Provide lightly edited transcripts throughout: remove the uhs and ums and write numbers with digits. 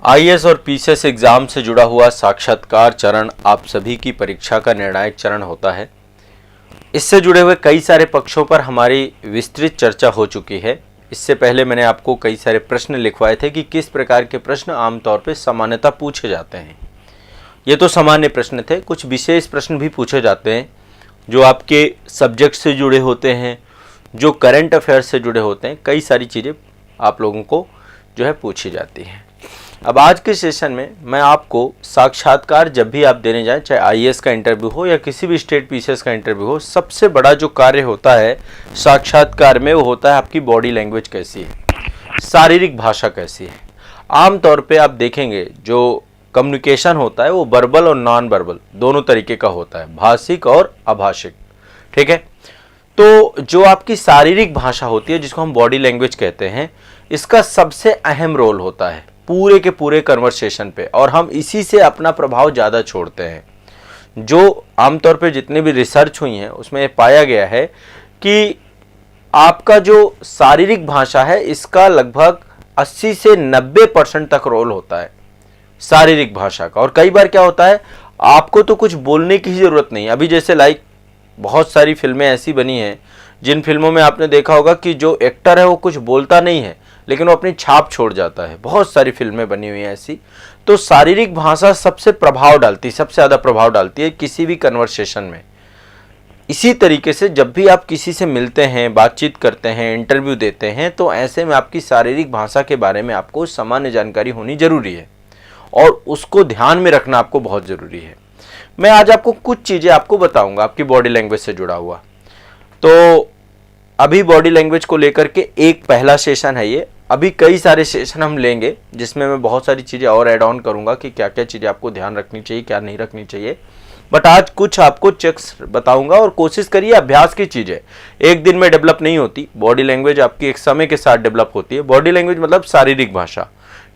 IAS और PCS exam से जुड़ा हुआ साक्षात्कार चरण आप सभी की परीक्षा का निर्णायक चरण होता है। इससे जुड़े हुए कई सारे पक्षों पर हमारी विस्तृत चर्चा हो चुकी है। इससे पहले मैंने आपको कई सारे प्रश्न लिखवाए थे कि किस प्रकार के प्रश्न आमतौर पर सामान्यतः पूछे जाते हैं। ये तो सामान्य प्रश्न थे, कुछ विशेष प्रश्न भी पूछे जाते हैं जो आपके सब्जेक्ट से जुड़े होते हैं, जो करंट अफेयर्स से जुड़े होते हैं। कई सारी चीज़ें आप लोगों को जो है पूछी जाती हैं। अब आज के सेशन में मैं आपको साक्षात्कार जब भी आप देने जाएं, चाहे आईएएस का इंटरव्यू हो या किसी भी स्टेट पीसीएस का इंटरव्यू हो, सबसे बड़ा जो कार्य होता है साक्षात्कार में वो होता है आपकी बॉडी लैंग्वेज कैसी है, शारीरिक भाषा कैसी है। आमतौर पे आप देखेंगे जो कम्युनिकेशन होता है वो वर्बल और नॉन वर्बल दोनों तरीके का होता है, भाषिक और अभाषिक। ठीक है, तो जो आपकी शारीरिक भाषा होती है जिसको हम बॉडी लैंग्वेज कहते हैं, इसका सबसे अहम रोल होता है पूरे के पूरे कन्वर्सेशन पे, और हम इसी से अपना प्रभाव ज़्यादा छोड़ते हैं। जो आमतौर पे जितने भी रिसर्च हुई हैं उसमें पाया गया है कि आपका जो शारीरिक भाषा है इसका लगभग 80 से 90% तक रोल होता है शारीरिक भाषा का। और कई बार क्या होता है, आपको तो कुछ बोलने की ज़रूरत नहीं। अभी जैसे बहुत सारी फिल्में ऐसी बनी हैं जिन फिल्मों में आपने देखा होगा कि जो एक्टर है वो कुछ बोलता नहीं है लेकिन वो अपनी छाप छोड़ जाता है। बहुत सारी फिल्में बनी हुई हैं ऐसी। तो शारीरिक भाषा सबसे प्रभाव डालती है, सबसे ज़्यादा प्रभाव डालती है किसी भी कन्वर्सेशन में। इसी तरीके से जब भी आप किसी से मिलते हैं, बातचीत करते हैं, इंटरव्यू देते हैं, तो ऐसे में आपकी शारीरिक भाषा के बारे में आपको सामान्य जानकारी होनी जरूरी है और उसको ध्यान में रखना आपको बहुत ज़रूरी है। मैं आज आपको कुछ चीज़ें आपको बताऊंगा आपकी बॉडी लैंग्वेज से जुड़ा हुआ। तो अभी बॉडी लैंग्वेज को लेकर के एक पहला सेशन है ये। अभी कई सारे सेशन हम लेंगे जिसमें मैं बहुत सारी चीज़ें और ऐड ऑन करूंगा कि क्या क्या चीज़ें आपको ध्यान रखनी चाहिए, क्या नहीं रखनी चाहिए। बट आज कुछ आपको चेक्स बताऊंगा और कोशिश करिए, अभ्यास की चीज़ है, एक दिन में डेवलप नहीं होती। बॉडी लैंग्वेज आपकी एक समय के साथ डेवलप होती है। बॉडी लैंग्वेज मतलब शारीरिक भाषा,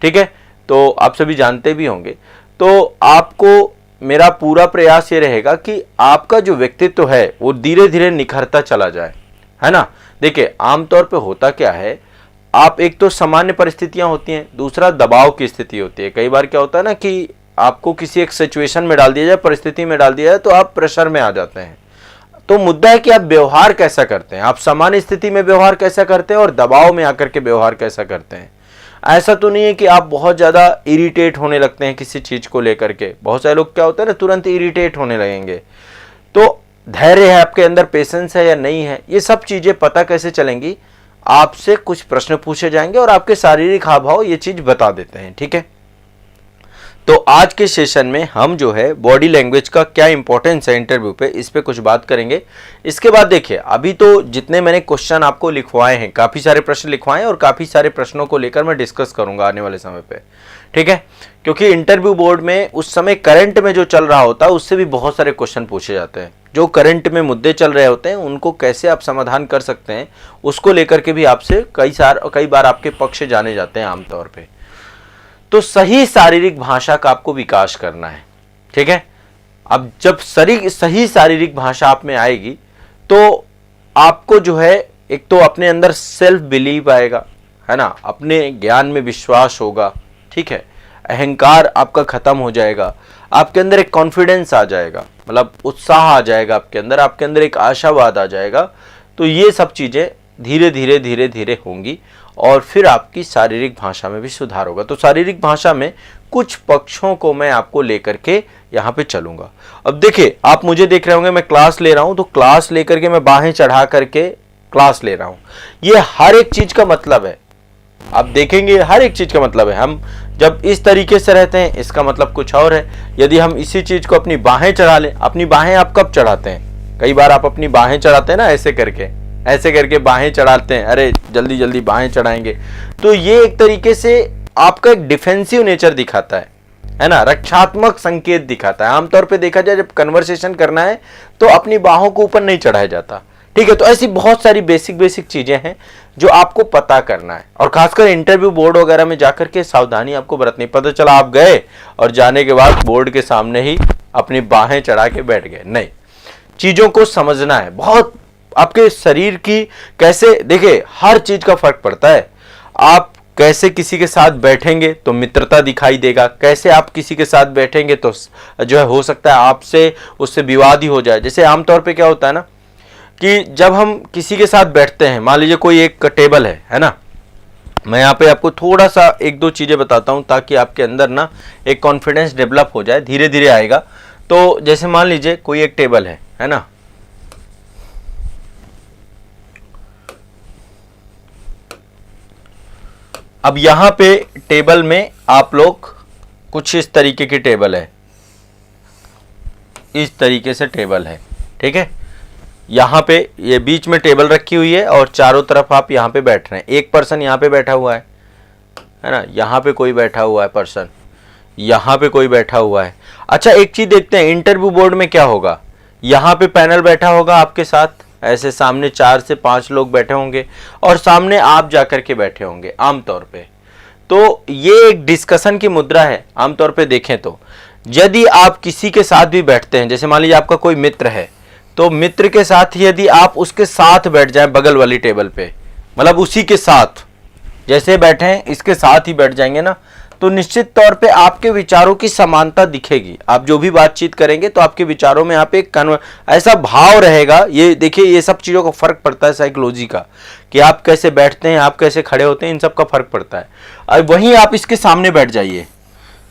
ठीक है, तो आप सभी जानते भी होंगे। तो आपको मेरा पूरा प्रयास ये रहेगा कि आपका जो व्यक्तित्व है वो धीरे धीरे निखरता चला जाए, है ना। देखिए आमतौर पे होता क्या है, आप एक तो सामान्य परिस्थितियां होती हैं, दूसरा दबाव की स्थिति होती है। कई बार क्या होता है ना कि आपको किसी एक सिचुएशन में डाल दिया जाए, परिस्थिति में डाल दिया जाए, तो आप प्रेशर में आ जाते हैं। तो मुद्दा है कि आप व्यवहार कैसा करते हैं, आप सामान्य स्थिति में व्यवहार कैसा करते हैं और दबाव में आकर के व्यवहार कैसा करते हैं। ऐसा तो नहीं है कि आप बहुत ज़्यादा इरिटेट होने लगते हैं किसी चीज़ को लेकर के। बहुत सारे लोग क्या होता है ना, तुरंत इरिटेट होने लगेंगे। तो धैर्य है आपके अंदर, पेशेंस है या नहीं है, ये सब चीज़ें पता कैसे चलेंगी, आपसे कुछ प्रश्न पूछे जाएंगे और आपके शारीरिक हाव भाव ये चीज़ बता देते हैं। ठीक है, तो आज के सेशन में हम जो है बॉडी लैंग्वेज का क्या इंपॉर्टेंस है इंटरव्यू पे, इस पे कुछ बात करेंगे। इसके बाद देखिए, अभी तो जितने मैंने क्वेश्चन आपको लिखवाए हैं, काफ़ी सारे प्रश्न लिखवाए हैं और काफ़ी सारे प्रश्नों को लेकर मैं डिस्कस करूंगा आने वाले समय पे। ठीक है, क्योंकि इंटरव्यू बोर्ड में उस समय करंट में जो चल रहा होता है उससे भी बहुत सारे क्वेश्चन पूछे जाते हैं। जो करंट में मुद्दे चल रहे होते हैं उनको कैसे आप समाधान कर सकते हैं उसको लेकर के भी आपसे कई बार आपके पक्ष जाने जाते हैं आमतौर पे। तो सही शारीरिक भाषा का आपको विकास करना है। ठीक है, अब जब सही शारीरिक भाषा आप में आएगी तो आपको जो है एक तो अपने अंदर सेल्फ बिलीव आएगा, है ना, अपने ज्ञान में विश्वास होगा। ठीक है, अहंकार आपका खत्म हो जाएगा, आपके अंदर एक कॉन्फिडेंस आ जाएगा, मतलब उत्साह आ जाएगा आपके अंदर एक आशावाद आ जाएगा। तो ये सब चीज़ें धीरे धीरे धीरे धीरे होंगी और फिर आपकी शारीरिक भाषा में भी सुधार होगा। तो शारीरिक भाषा में कुछ पक्षों को मैं आपको लेकर के यहाँ पे चलूँगा। अब देखिए, आप मुझे देख रहे होंगे, मैं क्लास ले रहा हूँ, तो क्लास लेकर के मैं बाहें चढ़ा करके क्लास ले रहा हूँ। ये हर एक चीज़ का मतलब है, आप देखेंगे हर एक चीज़ का मतलब है। हम जब इस तरीके से रहते हैं इसका मतलब कुछ और है। यदि हम इसी चीज़ को अपनी बाहें चढ़ा लें, अपनी बाहें आप कब चढ़ाते हैं, कई बार आप अपनी बाहें चढ़ाते हैं ना, ऐसे करके बाहें चढ़ाते हैं, अरे जल्दी जल्दी बाहें चढ़ाएंगे। तो ये एक तरीके से आपका एक डिफेंसिव नेचर दिखाता है ना, रक्षात्मक संकेत दिखाता है। आमतौर पे देखा जाए जब कन्वर्सेशन करना है तो अपनी बाहों को ऊपर नहीं चढ़ाया जाता। ठीक है, तो ऐसी बहुत सारी बेसिक चीजें हैं जो आपको पता करना है और खासकर इंटरव्यू बोर्ड वगैरह में जाकर के सावधानी आपको बरतनी। पता चला आप गए और जाने के बाद बोर्ड के सामने ही अपनी बाहें चढ़ा के बैठ गए, नहीं, चीजों को समझना है। बहुत आपके शरीर की कैसे, देखिए हर चीज का फर्क पड़ता है। आप कैसे किसी के साथ बैठेंगे तो मित्रता दिखाई देगा, कैसे आप किसी के साथ बैठेंगे तो जो है हो सकता है आपसे उससे विवाद ही हो जाए। जैसे आमतौर पे क्या होता है ना कि जब हम किसी के साथ बैठते हैं, मान लीजिए कोई एक टेबल है ना, मैं यहाँ पे आपको थोड़ा सा एक दो चीज़ें बताता हूँ ताकि आपके अंदर ना एक कॉन्फिडेंस डेवलप हो जाए, धीरे धीरे आएगा। तो जैसे मान लीजिए कोई एक टेबल है ना, अब यहाँ पे टेबल में आप लोग कुछ इस तरीके की टेबल है, इस तरीके से टेबल है, ठीक है। यहाँ पे ये बीच में टेबल रखी हुई है और चारों तरफ आप यहाँ पे बैठ रहे हैं। एक पर्सन यहाँ पे बैठा हुआ है ना, यहाँ पे कोई बैठा हुआ है पर्सन, यहाँ पे कोई बैठा हुआ है। अच्छा एक चीज देखते हैं, इंटरव्यू बोर्ड में क्या होगा, यहाँ पे पैनल बैठा होगा आपके साथ, ऐसे सामने 4 से 5 लोग बैठे होंगे और सामने आप जाकर के बैठे होंगे आमतौर पे। तो ये एक डिस्कशन की मुद्रा है आमतौर पे देखें तो। यदि आप किसी के साथ भी बैठते हैं, जैसे मान लीजिए आपका कोई मित्र है, तो मित्र के साथ यदि आप उसके साथ बैठ जाएं बगल वाली टेबल पे, मतलब उसी के साथ जैसे बैठे हैं इसके साथ ही बैठ जाएंगे ना, तो निश्चित तौर पे आपके विचारों की समानता दिखेगी। आप जो भी बातचीत करेंगे तो आपके विचारों में आप एक ऐसा भाव रहेगा। ये देखिए ये सब चीज़ों का फर्क पड़ता है साइकोलॉजी का, कि आप कैसे बैठते हैं, आप कैसे खड़े होते हैं, इन सब का फर्क पड़ता है। और वहीं आप इसके सामने बैठ जाइए,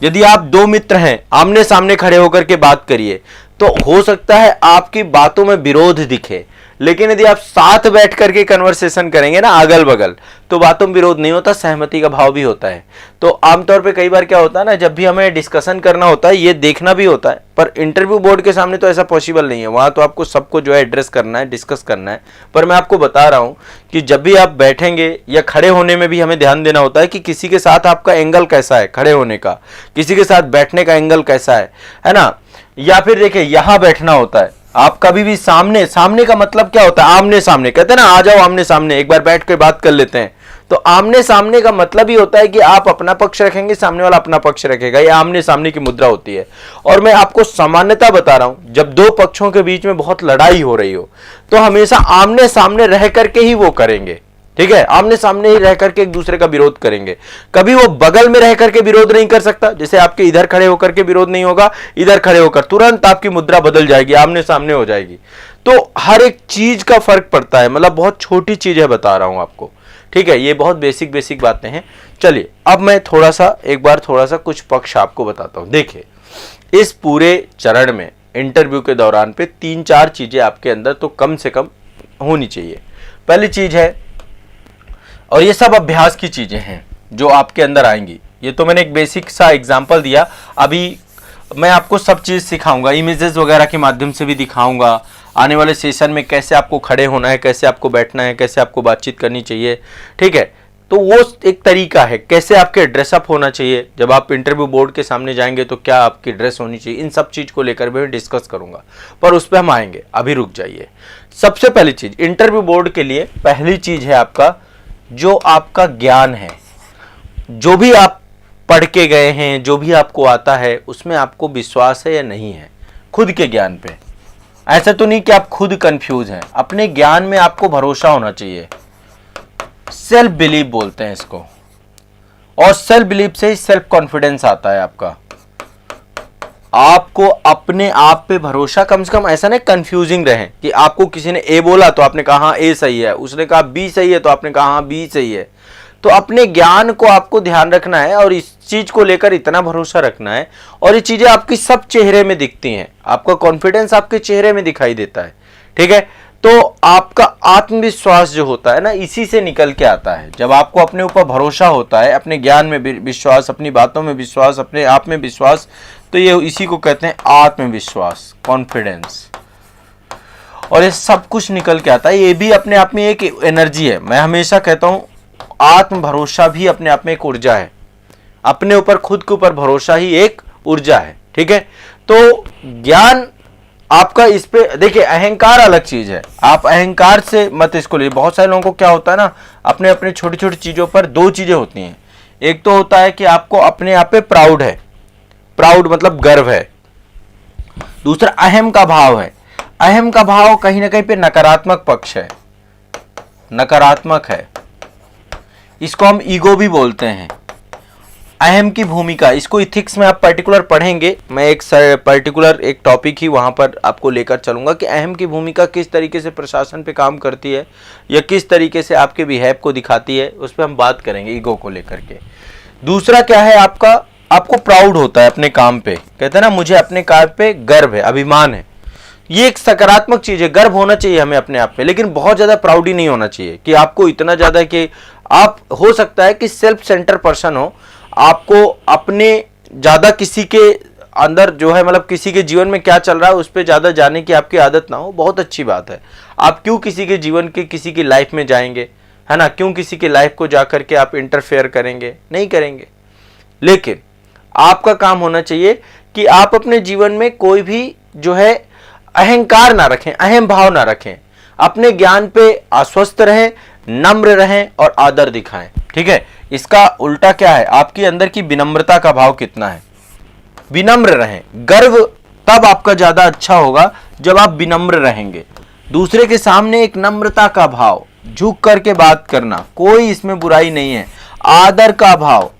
यदि आप 2 मित्र हैं आमने सामने खड़े होकर के बात करिए तो हो सकता है आपकी बातों में विरोध दिखे, लेकिन यदि आप साथ बैठ करके कन्वर्सेशन करेंगे ना अगल बगल, तो बातों में विरोध नहीं होता, सहमति का भाव भी होता है। तो आमतौर पे कई बार क्या होता है ना, जब भी हमें डिस्कशन करना होता है ये देखना भी होता है, पर इंटरव्यू बोर्ड के सामने तो ऐसा पॉसिबल नहीं है। वहां तो आपको सबको जो है एड्रेस करना है, डिस्कस करना है। पर मैं आपको बता रहा हूं कि जब भी आप बैठेंगे या खड़े होने में भी हमें ध्यान देना होता है कि किसी के साथ आपका एंगल कैसा है खड़े होने का, किसी के साथ बैठने का एंगल कैसा है ना। या फिर देखिए यहां बैठना होता है, आप कभी भी सामने, सामने का मतलब क्या होता है, आमने सामने, कहते हैं ना आ जाओ आमने सामने एक बार बैठ के बात कर लेते हैं। तो आमने सामने का मतलब ही होता है कि आप अपना पक्ष रखेंगे, सामने वाला अपना पक्ष रखेगा, ये आमने सामने की मुद्रा होती है। और मैं आपको सामान्यता बता रहा हूं, जब 2 पक्षों के बीच में बहुत लड़ाई हो रही हो तो हमेशा आमने सामने रह करके ही वो करेंगे, ठीक है, आमने सामने ही रह करके एक दूसरे का विरोध करेंगे। कभी वो बगल में रह करके विरोध नहीं कर सकता, जैसे आपके इधर खड़े होकर के विरोध नहीं होगा, इधर खड़े होकर तुरंत आपकी मुद्रा बदल जाएगी, आमने सामने हो जाएगी। तो हर एक चीज का फर्क पड़ता है, मतलब बहुत छोटी चीज है बता रहा हूं आपको, ठीक है, ये बहुत बेसिक बातें हैं। चलिए अब मैं थोड़ा सा कुछ पक्ष आपको बताता हूं। देखिए इस पूरे चरण में इंटरव्यू के दौरान पे 3-4 चीजें आपके अंदर तो कम से कम होनी चाहिए। पहली चीज है, और ये सब अभ्यास की चीजें हैं जो आपके अंदर आएंगी, ये तो मैंने एक बेसिक सा एग्जांपल दिया, अभी मैं आपको सब चीज सिखाऊंगा, इमेजेस वगैरह के माध्यम से भी दिखाऊंगा। आने वाले सेशन में कैसे आपको खड़े होना है, कैसे आपको बैठना है, कैसे आपको बातचीत करनी चाहिए, ठीक है। तो वो एक तरीका है, कैसे आपके ड्रेसअप होना चाहिए, जब आप इंटरव्यू बोर्ड के सामने जाएंगे तो क्या आपकी ड्रेस होनी चाहिए, इन सब चीज को लेकर भी डिस्कस करूंगा, पर उस पर हम आएंगे, अभी रुक जाइए। सबसे पहली चीज इंटरव्यू बोर्ड के लिए पहली चीज है आपका जो आपका ज्ञान है, जो भी आप पढ़ के गए हैं, जो भी आपको आता है उसमें आपको विश्वास है या नहीं है, खुद के ज्ञान पे। ऐसा तो नहीं कि आप खुद कंफ्यूज हैं, अपने ज्ञान में आपको भरोसा होना चाहिए। सेल्फ बिलीव बोलते हैं इसको, और सेल्फ बिलीव से ही सेल्फ कॉन्फिडेंस आता है आपका। आपको अपने आप पे भरोसा, कम से कम ऐसा नहीं कंफ्यूजिंग रहे कि आपको किसी ने ए बोला तो आपने कहा हाँ ए सही है, उसने कहा बी सही है तो आपने कहा हाँ बी सही है। तो अपने ज्ञान को आपको ध्यान रखना है और इस चीज को लेकर इतना भरोसा रखना है, और ये चीजें आपकी सब चेहरे में दिखती हैं, आपका कॉन्फिडेंस आपके चेहरे में दिखाई देता है, ठीक है। तो आपका आत्मविश्वास जो होता है ना, इसी से निकल के आता है। जब आपको अपने ऊपर भरोसा होता है, अपने ज्ञान में विश्वास, अपनी बातों में विश्वास, अपने आप में विश्वास, तो ये इसी को कहते हैं आत्मविश्वास, कॉन्फिडेंस। और ये सब कुछ निकल के आता है, ये भी अपने आप में एक एनर्जी है। मैं हमेशा कहता हूं आत्म भरोसा भी अपने आप में एक ऊर्जा है, अपने ऊपर, खुद के ऊपर भरोसा ही एक ऊर्जा है, ठीक है। तो ज्ञान आपका इस पे, देखिए अहंकार अलग चीज है, आप अहंकार से मत इसको लिए। बहुत सारे लोगों को क्या होता है ना, अपने अपने छोटी छोटी चीजों पर 2 चीजें होती हैं। एक तो होता है कि आपको अपने आप पे प्राउड है, प्राउड मतलब गर्व है। दूसरा अहम का भाव है। अहम का भाव कहीं ना कहीं पे नकारात्मक पक्ष है, नकारात्मक है। इसको हम ईगो भी बोलते हैं। अहम की भूमिका, इसको इथिक्स में आप पर्टिकुलर पढ़ेंगे, मैं एक पर्टिकुलर एक टॉपिक ही वहाँ पर आपको लेकर चलूँगा कि अहम की भूमिका किस तरीके से प्रशासन पे काम करती है या किस तरीके से आपके बिहेव को दिखाती है, उस पर हम बात करेंगे ईगो को लेकर के। दूसरा क्या है आपका, आपको प्राउड होता है अपने काम पे, कहते हैं ना मुझे अपने काम पे गर्व है, अभिमान है। ये एक सकारात्मक चीज़ है, गर्व होना चाहिए हमें अपने आप पे, लेकिन बहुत ज़्यादा प्राउडी नहीं होना चाहिए कि आपको इतना ज़्यादा कि आप, हो सकता है कि सेल्फ सेंटर पर्सन हो, आपको अपने ज़्यादा किसी के अंदर जो है मतलब किसी के जीवन में क्या चल रहा है उस पर ज़्यादा जाने की आपकी आदत ना हो, बहुत अच्छी बात है। आप क्यों किसी के जीवन के किसी की लाइफ में जाएंगे, है ना, क्यों किसी की लाइफ को जाकर के आप इंटरफेयर करेंगे, नहीं करेंगे। लेकिन आपका काम होना चाहिए कि आप अपने जीवन में कोई भी जो है अहंकार ना रखें, अहम भाव ना रखें, अपने ज्ञान पे आश्वस्त रहें, नम्र रहें और आदर दिखाएं। ठीक है, इसका उल्टा क्या है, आपके अंदर की विनम्रता का भाव कितना है, विनम्र रहें। गर्व तब आपका ज्यादा अच्छा होगा जब आप विनम्र रहेंगे, दूसरे के सामने एक नम्रता का भाव, झुक करके बात करना, कोई इसमें बुराई नहीं है, आदर का भाव,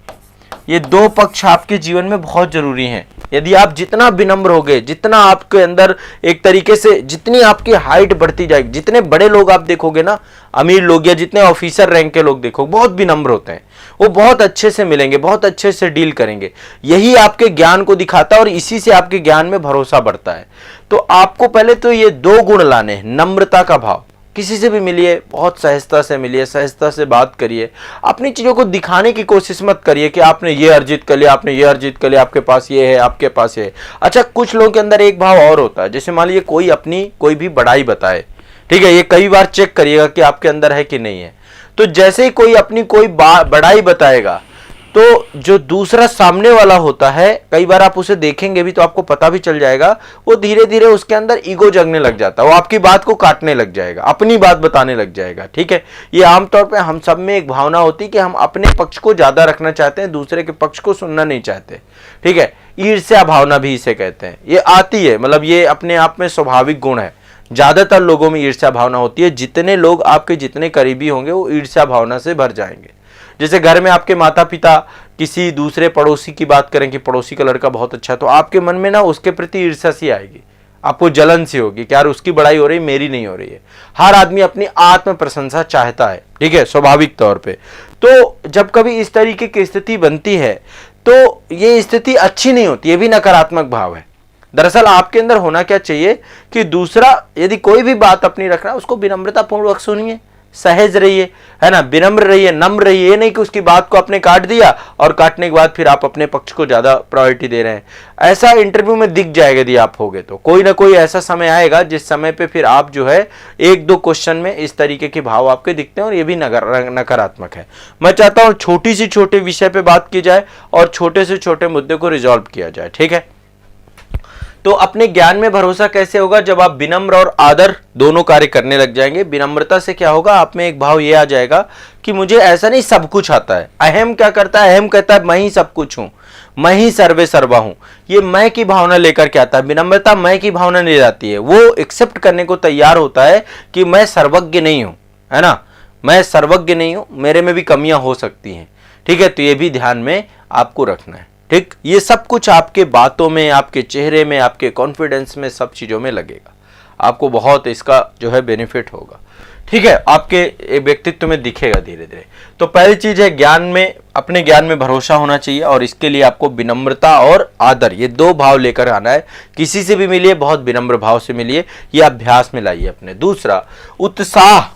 ये दो पक्ष आपके जीवन में बहुत जरूरी हैं। यदि आप जितना विनम्र होगे, जितना आपके अंदर एक तरीके से, जितनी आपकी हाइट बढ़ती जाएगी, जितने बड़े लोग आप देखोगे ना, अमीर लोग या जितने ऑफिसर रैंक के लोग देखो, बहुत विनम्र होते हैं, वो बहुत अच्छे से मिलेंगे, बहुत अच्छे से डील करेंगे। यही आपके ज्ञान को दिखाता है और इसी से आपके ज्ञान में भरोसा बढ़ता है। तो आपको पहले तो ये दो गुण लाने हैं, नम्रता का भाव, किसी से भी मिलिए बहुत सहजता से मिलिए, सहजता से बात करिए, अपनी चीज़ों को दिखाने की कोशिश मत करिए कि आपने ये अर्जित कर लिया, आपने ये अर्जित कर लिया, आपके पास ये है, आपके पास ये है। अच्छा, कुछ लोगों के अंदर एक भाव और होता है, जैसे मान लीजिए कोई अपनी कोई भी बड़ाई बताए, ठीक है, ये कई बार चेक करिएगा कि आपके अंदर है कि नहीं है। तो जैसे ही कोई अपनी कोई बड़ाई बताएगा तो जो दूसरा सामने वाला होता है, कई बार आप उसे देखेंगे भी तो आपको पता भी चल जाएगा, वो धीरे धीरे उसके अंदर ईगो जगने लग जाता है, वो आपकी बात को काटने लग जाएगा, अपनी बात बताने लग जाएगा। ठीक है, ये आमतौर पे हम सब में एक भावना होती है कि हम अपने पक्ष को ज्यादा रखना चाहते हैं, दूसरे के पक्ष को सुनना नहीं चाहते। ठीक है, ईर्ष्या भावना भी इसे कहते हैं, ये आती है, मतलब ये अपने आप में स्वाभाविक गुण है। ज्यादातर लोगों में ईर्ष्या भावना होती है, जितने लोग आपके जितने करीबी होंगे वो ईर्ष्या भावना से भर जाएंगे। जैसे घर में आपके माता पिता किसी दूसरे पड़ोसी की बात करें कि पड़ोसी का लड़का बहुत अच्छा है, तो आपके मन में ना उसके प्रति ईर्ष्या सी आएगी, आपको जलन सी होगी कि यार उसकी बड़ाई हो रही, मेरी नहीं हो रही है। हर आदमी अपनी आत्म प्रशंसा चाहता है, ठीक है, स्वाभाविक तौर पे। तो जब कभी इस तरीके की स्थिति बनती है तो ये स्थिति अच्छी नहीं होती, ये भी नकारात्मक भाव है। दरअसल आपके अंदर होना क्या चाहिए कि दूसरा यदि कोई भी बात अपनी रख रहा है उसको विनम्रता पूर्वक सुनिए, सहज रहिए, है ना, विनम्र रहिए, नम्र रहिए। ये नहीं कि उसकी बात को आपने काट दिया और काटने के बाद फिर आप अपने पक्ष को ज्यादा प्रायोरिटी दे रहे हैं। ऐसा इंटरव्यू में दिख जाएगा यदि आप होगे तो, कोई ना कोई ऐसा समय आएगा जिस समय पे फिर आप जो है एक दो क्वेश्चन में इस तरीके के भाव आपके दिखते हैं और ये भी नकारात्मक है। मैं चाहता हूँ छोटी सी छोटे विषय पे बात की जाए और छोटे से छोटे मुद्दे को रिजॉल्व किया जाए। ठीक है, तो अपने ज्ञान में भरोसा कैसे होगा, जब आप विनम्र और आदर दोनों कार्य करने लग जाएंगे। विनम्रता से क्या होगा, आप में एक भाव ये आ जाएगा कि मुझे ऐसा नहीं सब कुछ आता है। अहम क्या करता है, अहम कहता है मैं ही सब कुछ हूं, मैं ही सर्वे सर्वा हूं, ये मैं की भावना लेकर के आता है। विनम्रता मैं की भावना ले जाती है, वो एक्सेप्ट करने को तैयार होता है कि मैं सर्वज्ञ नहीं हूं, है ना, मैं सर्वज्ञ नहीं हूं, मेरे में भी कमियां हो सकती हैं। ठीक है, तो ये भी ध्यान में आपको रखना है। ठीक, ये सब कुछ आपके बातों में, आपके चेहरे में, आपके कॉन्फिडेंस में, सब चीज़ों में लगेगा, आपको बहुत इसका जो है बेनिफिट होगा। ठीक है, आपके व्यक्तित्व में दिखेगा धीरे धीरे। तो पहली चीज़ है ज्ञान में, अपने ज्ञान में भरोसा होना चाहिए और इसके लिए आपको विनम्रता और आदर, ये दो भाव लेकर आना है। किसी से भी मिलिए बहुत विनम्र भाव से मिलिए, ये अभ्यास में लाइए अपने। दूसरा, उत्साह।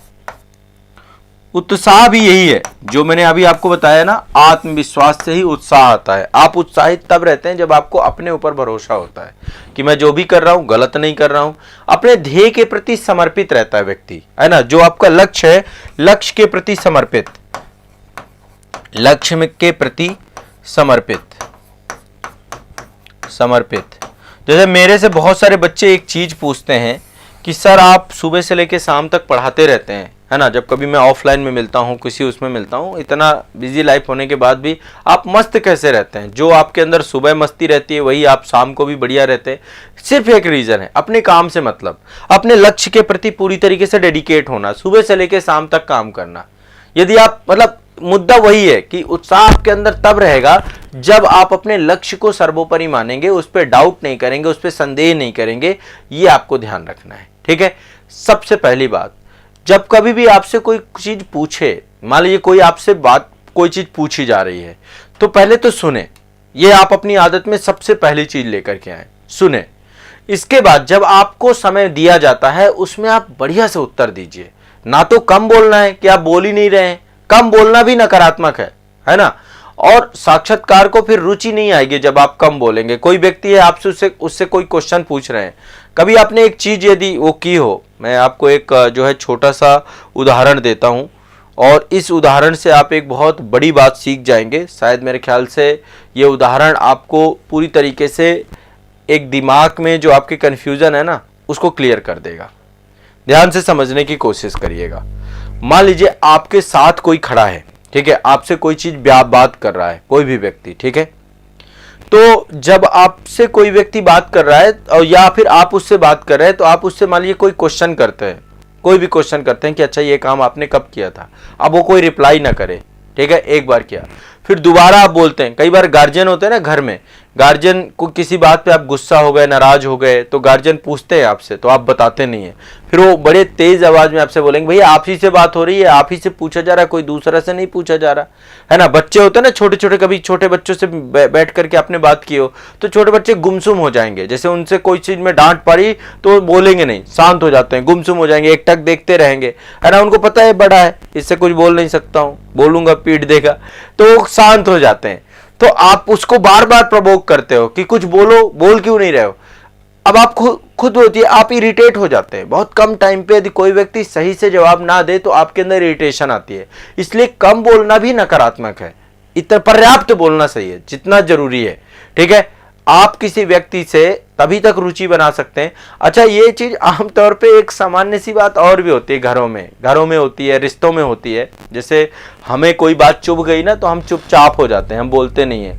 उत्साह भी यही है जो मैंने अभी आपको बताया ना, आत्मविश्वास से ही उत्साह आता है। आप उत्साहित तब रहते हैं जब आपको अपने ऊपर भरोसा होता है कि मैं जो भी कर रहा हूं गलत नहीं कर रहा हूं। अपने ध्येय के प्रति समर्पित रहता है व्यक्ति, है ना, जो आपका लक्ष्य है, लक्ष्य के प्रति समर्पित, लक्ष्य के प्रति समर्पित। जैसे मेरे से बहुत सारे बच्चे एक चीज पूछते हैं कि सर आप सुबह से लेकर शाम तक पढ़ाते रहते हैं, है ना, जब कभी मैं ऑफलाइन में मिलता हूँ, किसी उसमें मिलता हूँ, इतना बिजी लाइफ होने के बाद भी आप मस्त कैसे रहते हैं? जो आपके अंदर सुबह मस्ती रहती है वही आप शाम को भी बढ़िया रहते हैं। सिर्फ एक रीज़न है, अपने काम से मतलब, अपने लक्ष्य के प्रति पूरी तरीके से डेडिकेट होना, सुबह से लेकर शाम तक काम करना। यदि आप मतलब मुद्दा वही है कि उत्साह आपके अंदर तब रहेगा जब आप अपने लक्ष्य को सर्वोपरि मानेंगे, उस पर डाउट नहीं करेंगे, उस पर संदेह नहीं करेंगे। ये आपको ध्यान रखना है, ठीक है। सबसे पहली बात, जब कभी भी आपसे कोई चीज पूछे, मान लीजिए कोई आपसे कोई चीज पूछी जा रही है, तो पहले तो सुने। ये आप अपनी आदत में सबसे पहली चीज लेकर के आए, सुने। इसके बाद जब आपको समय दिया जाता है उसमें आप बढ़िया से उत्तर दीजिए। ना तो कम बोलना है कि आप बोल ही नहीं रहे हैं, कम बोलना भी नकारात्मक है ना। और साक्षात्कार को फिर रुचि नहीं आएगी जब आप कम बोलेंगे। कोई व्यक्ति है आपसे उससे कोई क्वेश्चन पूछ रहे हैं, कभी आपने एक चीज यदि वो की हो, मैं आपको एक जो है छोटा सा उदाहरण देता हूं और इस उदाहरण से आप एक बहुत बड़ी बात सीख जाएंगे। शायद मेरे ख्याल से ये उदाहरण आपको पूरी तरीके से एक दिमाग में जो आपके कन्फ्यूजन है ना उसको क्लियर कर देगा। ध्यान से समझने की कोशिश करिएगा। मान लीजिए आपके साथ कोई खड़ा है, ठीक है, आपसे कोई चीज बात कर रहा है, कोई भी व्यक्ति, ठीक है। तो जब आपसे कोई व्यक्ति बात कर रहा है और या फिर आप उससे बात कर रहे हैं, तो आप उससे मान लीजिए कोई क्वेश्चन करते हैं, कोई भी क्वेश्चन करते हैं कि अच्छा ये काम आपने कब किया था। अब वो कोई रिप्लाई ना करे, ठीक है, एक बार किया, फिर दोबारा आप बोलते हैं। कई बार गार्जियन होते हैं ना घर में, गार्जियन को किसी बात पे आप गुस्सा हो गए, नाराज हो गए, तो गार्जियन पूछते हैं आपसे, तो आप बताते नहीं है। फिर वो बड़े तेज आवाज में आपसे बोलेंगे भैया आप ही से बात हो रही है, आप ही से पूछा जा रहा है, कोई दूसरा से नहीं पूछा जा रहा है ना। बच्चे होते हैं ना छोटे छोटे, कभी छोटे बच्चों से बैठ करके आपने बात की हो तो छोटे बच्चे गुमसुम हो जाएंगे। जैसे उनसे कोई चीज में डांट पड़ी तो बोलेंगे नहीं, शांत हो जाते हैं, गुमसुम हो जाएंगे, एकटक देखते रहेंगे, है ना। उनको पता है बड़ा है, इससे कुछ बोल नहीं सकता हूं, बोलूंगा पीट देगा, तो वो शांत हो जाते हैं। तो आप उसको बार बार प्रवोक करते हो कि कुछ बोलो, बोल क्यों नहीं रहे हो। अब आप खुद होती है, आप इरिटेट हो जाते हैं। बहुत कम टाइम पे यदि कोई व्यक्ति सही से जवाब ना दे तो आपके अंदर इरिटेशन आती है। इसलिए कम बोलना भी नकारात्मक है, इतना पर्याप्त बोलना सही है जितना जरूरी है, ठीक है। आप किसी व्यक्ति से तभी तक रुचि बना सकते हैं। अच्छा, ये चीज आमतौर पे एक सामान्य सी बात और भी होती है, घरों में होती है, रिश्तों में होती है। जैसे हमें कोई बात चुभ गई ना तो हम चुपचाप हो जाते हैं, हम बोलते नहीं है।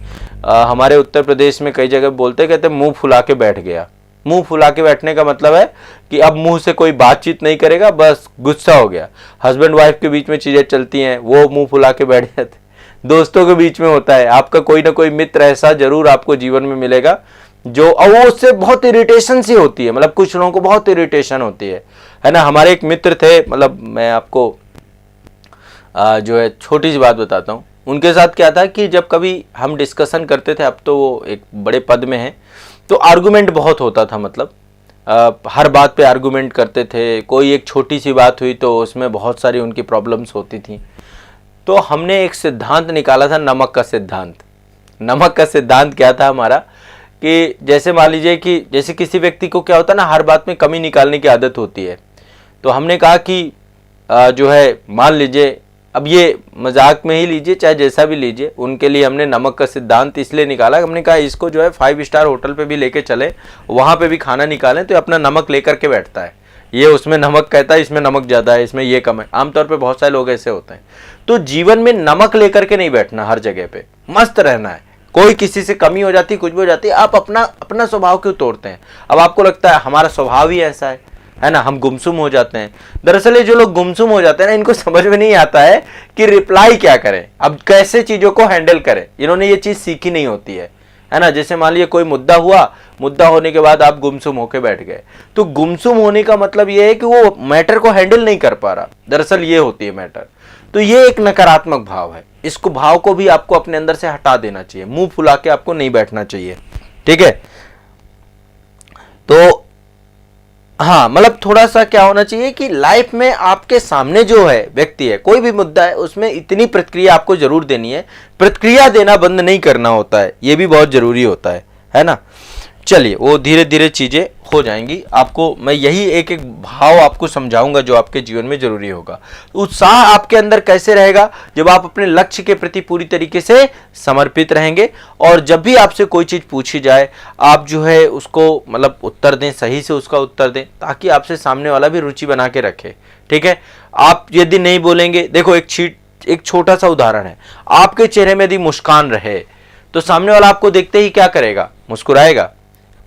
हमारे उत्तर प्रदेश में कई जगह बोलते कहते मुंह फुला के बैठ गया। मुंह फुला के बैठने का मतलब है कि अब मुंह से कोई बातचीत नहीं करेगा, बस गुस्सा हो गया। हस्बैंड वाइफ के बीच में चीजें चलती हैं, वो मुंह फुला के बैठ जाते। दोस्तों के बीच में होता है, आपका कोई ना कोई मित्र ऐसा जरूर आपको जीवन में मिलेगा जो, और वो उससे बहुत इरिटेशन सी होती है, मतलब कुछ लोगों को बहुत इरिटेशन होती है ना। हमारे एक मित्र थे, मतलब मैं आपको जो है छोटी सी बात बताता हूँ। उनके साथ क्या था कि जब कभी हम डिस्कशन करते थे, अब तो वो एक बड़े पद में है, तो आर्गुमेंट बहुत होता था, मतलब हर बात पे आर्गुमेंट करते थे। कोई एक छोटी सी बात हुई तो उसमें बहुत सारी उनकी प्रॉब्लम्स होती थी। तो हमने एक सिद्धांत निकाला था, नमक का सिद्धांत। नमक का सिद्धांत क्या था हमारा कि जैसे मान लीजिए कि जैसे किसी व्यक्ति को क्या होता है ना, हर बात में कमी निकालने की आदत होती है। तो हमने कहा कि जो है मान लीजिए, अब ये मजाक में ही लीजिए चाहे जैसा भी लीजिए, उनके लिए हमने नमक का सिद्धांत इसलिए निकाला, हमने कहा इसको जो है 5 स्टार होटल पे भी लेके चले, वहाँ पे भी खाना निकालें तो अपना नमक लेकर के बैठता है। ये उसमें नमक कहता है, इसमें नमक ज़्यादा है, इसमें ये कम है। आमतौर पे बहुत सारे लोग ऐसे होते हैं। तो जीवन में नमक लेकर के नहीं बैठना, हर जगह पे मस्त रहना है। कोई किसी से कमी हो जाती, कुछ भी हो जाती है, आप अपना स्वभाव क्यों तोड़ते हैं। अब आपको लगता है हमारा स्वभाव ही ऐसा है ना, हम गुमसुम हो जाते हैं। दरअसल ये जो लोग गुमसुम हो जाते हैं ना, इनको समझ में नहीं आता है कि रिप्लाई क्या करें, अब कैसे चीजों को हैंडल करें। इन्होंने ये चीज सीखी नहीं होती है ना। जैसे मान लीजिए कोई मुद्दा होने के बाद आप गुमसुम होकर बैठ गए, तो गुमसुम होने का मतलब ये है कि वो मैटर को हैंडल नहीं कर पा रहा। दरअसल ये होती है मैटर। तो ये एक नकारात्मक भाव है, इसको भाव को भी आपको अपने अंदर से हटा देना चाहिए। मुंह फुला के आपको नहीं बैठना चाहिए, ठीक है। तो हाँ, मतलब थोड़ा सा क्या होना चाहिए कि लाइफ में आपके सामने जो है व्यक्ति है, कोई भी मुद्दा है, उसमें इतनी प्रतिक्रिया आपको जरूर देनी है। प्रतिक्रिया देना बंद नहीं करना होता है, ये भी बहुत जरूरी होता है ना। चलिए, वो धीरे धीरे चीजें हो जाएंगी। आपको मैं यही एक एक भाव आपको समझाऊंगा जो आपके जीवन में जरूरी होगा। उत्साह आपके अंदर कैसे रहेगा, जब आप अपने लक्ष्य के प्रति पूरी तरीके से समर्पित रहेंगे, और जब भी आपसे कोई चीज पूछी जाए आप जो है उसको मतलब उत्तर दें, सही से उसका उत्तर दें, ताकि आपसे सामने वाला भी रुचि बना के रखे, ठीक है। आप यदि नहीं बोलेंगे, देखो एक छोटा सा उदाहरण है, आपके चेहरे में यदि मुस्कान रहे तो सामने वाला आपको देखते ही क्या करेगा, मुस्कुराएगा,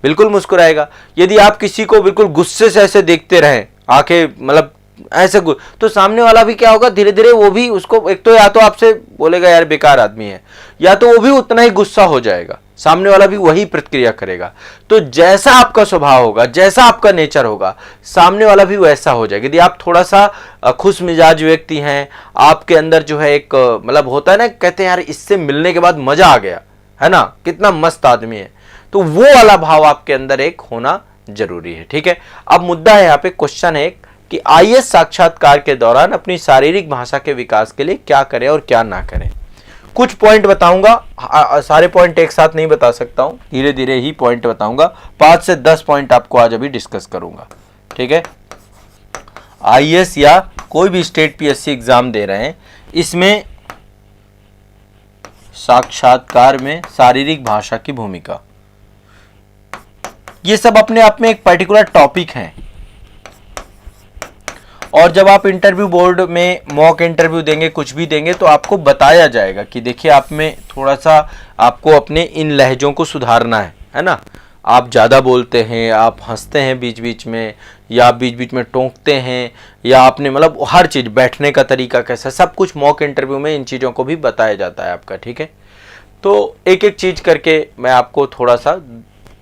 बिल्कुल मुस्कुराएगा। यदि आप किसी को बिल्कुल गुस्से से ऐसे देखते रहें, आंखें मतलब ऐसे तो सामने वाला भी क्या होगा, धीरे धीरे वो भी उसको एक तो या तो आपसे बोलेगा यार बेकार आदमी है, या तो वो भी उतना ही गुस्सा हो जाएगा, सामने वाला भी वही प्रतिक्रिया करेगा। तो जैसा आपका स्वभाव होगा, जैसा आपका नेचर होगा, सामने वाला भी वैसा हो जाएगा। यदि आप थोड़ा सा खुश मिजाज व्यक्ति हैं, आपके अंदर जो है एक मतलब होता है ना, कहते हैं यार इससे मिलने के बाद मजा आ गया, है ना, कितना मस्त आदमी है, तो वो वाला भाव आपके अंदर एक होना जरूरी है। ठीक है, अब मुद्दा है यहाँ पे, क्वेश्चन है कि आईएएस साक्षात्कार के दौरान अपनी शारीरिक भाषा के विकास के लिए क्या करें और क्या ना करें। कुछ पॉइंट बताऊंगा, सारे पॉइंट एक साथ नहीं बता सकता हूं, धीरे धीरे ही पॉइंट बताऊंगा। 5 से 10 पॉइंट आपको आज अभी डिस्कस करूंगा। ठीक है, आईएएस या कोई भी स्टेट पीएससी एग्जाम दे रहे हैं, इसमें साक्षात्कार में शारीरिक भाषा की भूमिका, ये सब अपने आप में एक पर्टिकुलर टॉपिक है। और जब आप इंटरव्यू बोर्ड में मॉक इंटरव्यू देंगे, कुछ भी देंगे, तो आपको बताया जाएगा कि देखिए आप में थोड़ा सा आपको अपने इन लहजों को सुधारना है ना। आप ज़्यादा बोलते हैं, आप हंसते हैं बीच बीच में, या आप बीच बीच में टोंकते हैं, या आपने मतलब हर चीज़, बैठने का तरीका कैसा, सब कुछ मॉक इंटरव्यू में इन चीज़ों को भी बताया जाता है आपका। ठीक है, तो एक एक चीज़ करके मैं आपको थोड़ा सा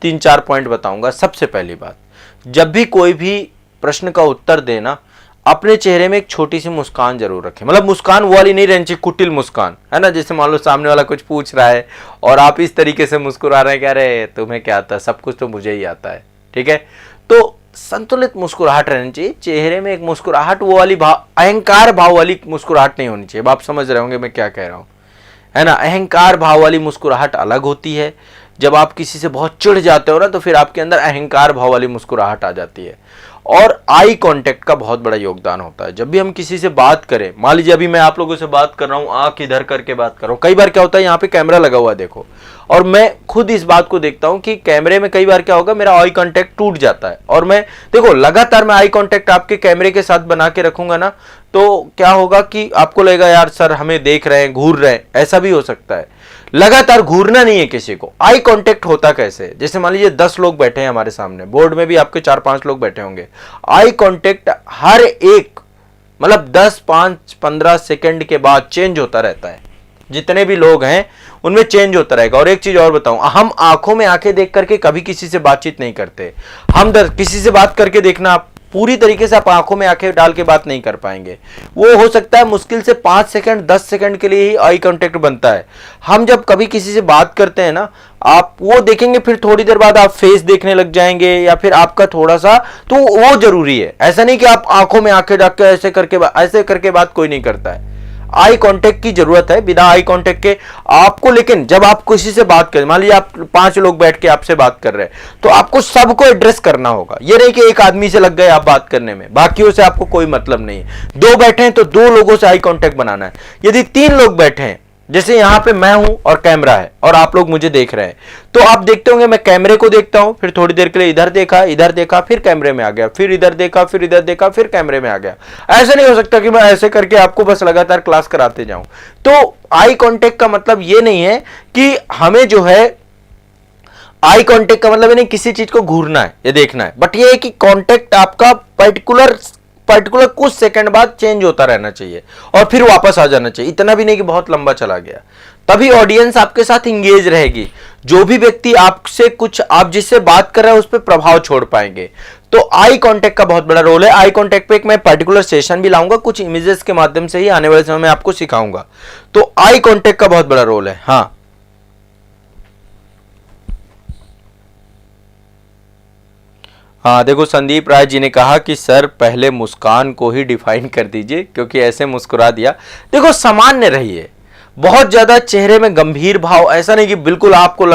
3-4 पॉइंट बताऊंगा। सबसे पहली बात, जब भी कोई भी प्रश्न का उत्तर देना, अपने चेहरे में एक छोटी सी मुस्कान जरूर रखें। मतलब मुस्कान वो वाली नहीं रहनी चाहिए, कुटिल मुस्कान, है ना, जैसे मान लो सामने वाला कुछ पूछ रहा है और आप इस तरीके से मुस्कुरा रहे हैं कि अरे तुम्हें क्या आता है, सब कुछ तो मुझे ही आता है। ठीक है, तो संतुलित मुस्कुराहट रहनी चाहिए चेहरे में, एक मुस्कुराहट वो वाली अहंकार भाव वाली मुस्कुराहट नहीं होनी चाहिए। आप समझ रहे होंगे मैं क्या कह रहा हूँ, है ना। अहंकार भाव वाली मुस्कुराहट अलग होती है। जब आप किसी से बहुत चिढ़ जाते हो ना, तो फिर आपके अंदर अहंकार भाव वाली मुस्कुराहट आ जाती है। और आई कांटेक्ट का बहुत बड़ा योगदान होता है। जब भी हम किसी से बात करें, मान लीजिए अभी मैं आप लोगों से बात कर रहा हूं, आंख इधर करके बात कर रहा हूं, कई बार क्या होता है यहाँ पे कैमरा लगा हुआ है देखो, और मैं खुद इस बात को देखता हूं कि कैमरे में कई बार क्या होगा, मेरा आई कांटेक्ट टूट जाता है। और मैं देखो लगातार मैं आई कांटेक्ट आपके कैमरे के साथ बना के रखूंगा ना, तो क्या होगा कि आपको लगेगा यार सर हमें देख रहे हैं, घूर रहे हैं, ऐसा भी हो सकता है। लगातार घूरना नहीं है किसी को। आई कांटेक्ट होता कैसे, जैसे मान लीजिए 10 लोग बैठे हैं हमारे सामने, बोर्ड में भी आपके 4-5 लोग बैठे होंगे। आई कांटेक्ट हर एक मतलब 10, 5, 15 सेकंड के बाद चेंज होता रहता है। जितने भी लोग हैं उनमें चेंज होता रहेगा। और एक चीज और बताऊं, हम आंखों में आंखें देख करके कभी किसी से बातचीत नहीं करते। हम किसी से बात करके देखना, पूरी तरीके से आप आंखों में आंखें डाल के बात नहीं कर पाएंगे। वो हो सकता है मुश्किल से 5 सेकंड 10 सेकंड के लिए ही आई कांटेक्ट बनता है। हम जब कभी किसी से बात करते हैं ना, आप वो देखेंगे, फिर थोड़ी देर बाद आप फेस देखने लग जाएंगे, या फिर आपका थोड़ा सा, तो वो जरूरी है। ऐसा नहीं कि आप आंखों में आंखें डाल के ऐसे करके बात कोई नहीं करता है। आई कांटेक्ट की जरूरत है। बिना आई कांटेक्ट के आपको, लेकिन जब आप किसी से बात करें, मान लीजिए आप 5 लोग बैठ के आपसे बात कर रहे हैं, तो आपको सबको एड्रेस करना होगा। ये नहीं कि एक आदमी से लग गए आप बात करने में, बाकियों से आपको कोई मतलब नहीं है। 2 बैठे हैं तो 2 लोगों से आई कांटेक्ट बनाना है। यदि 3 लोग बैठे हैं, जैसे यहां पे मैं हूं और कैमरा है और आप लोग मुझे देख रहे हैं, तो आप देखते होंगे मैं कैमरे को देखता हूं, फिर थोड़ी देर के लिए इधर देखा, फिर कैमरे में आ गया, फिर इधर देखा, फिर कैमरे में आ गया। ऐसा नहीं हो सकता कि मैं ऐसे करके आपको बस लगातार क्लास कराते जाऊं। तो आई कांटेक्ट का मतलब ये नहीं है कि हमें जो है, आई कांटेक्ट का मतलब नहीं किसी चीज को घूरना है, ये देखना है, बट ये है कि कांटेक्ट आपका पर्टिकुलर कुछ सेकंड बाद चेंज होता रहना चाहिए और फिर वापस आ जाना चाहिए। इतना भी नहीं कि बहुत लंबा चला गया। तभी ऑडियंस आपके साथ इंगेज रहेगी। जो भी व्यक्ति आपसे कुछ, आप जिससे बात कर रहे हैं उस पर प्रभाव छोड़ पाएंगे। तो आई कांटेक्ट का बहुत बड़ा रोल है। आई कांटेक्ट पे एक मैं पर्टिकुलर सेशन भी लाऊंगा, कुछ इमेजेस के माध्यम से ही आने वाले समय में आपको सिखाऊंगा। तो आई कांटेक्ट का बहुत बड़ा रोल है। हाँ, हाँ देखो, संदीप राय जी ने कहा कि सर पहले मुस्कान को ही डिफाइन कर दीजिए, क्योंकि ऐसे मुस्कुरा दिया। देखो, सामान्य रहिए, बहुत ज्यादा चेहरे में गंभीर भाव, ऐसा नहीं कि बिल्कुल आपको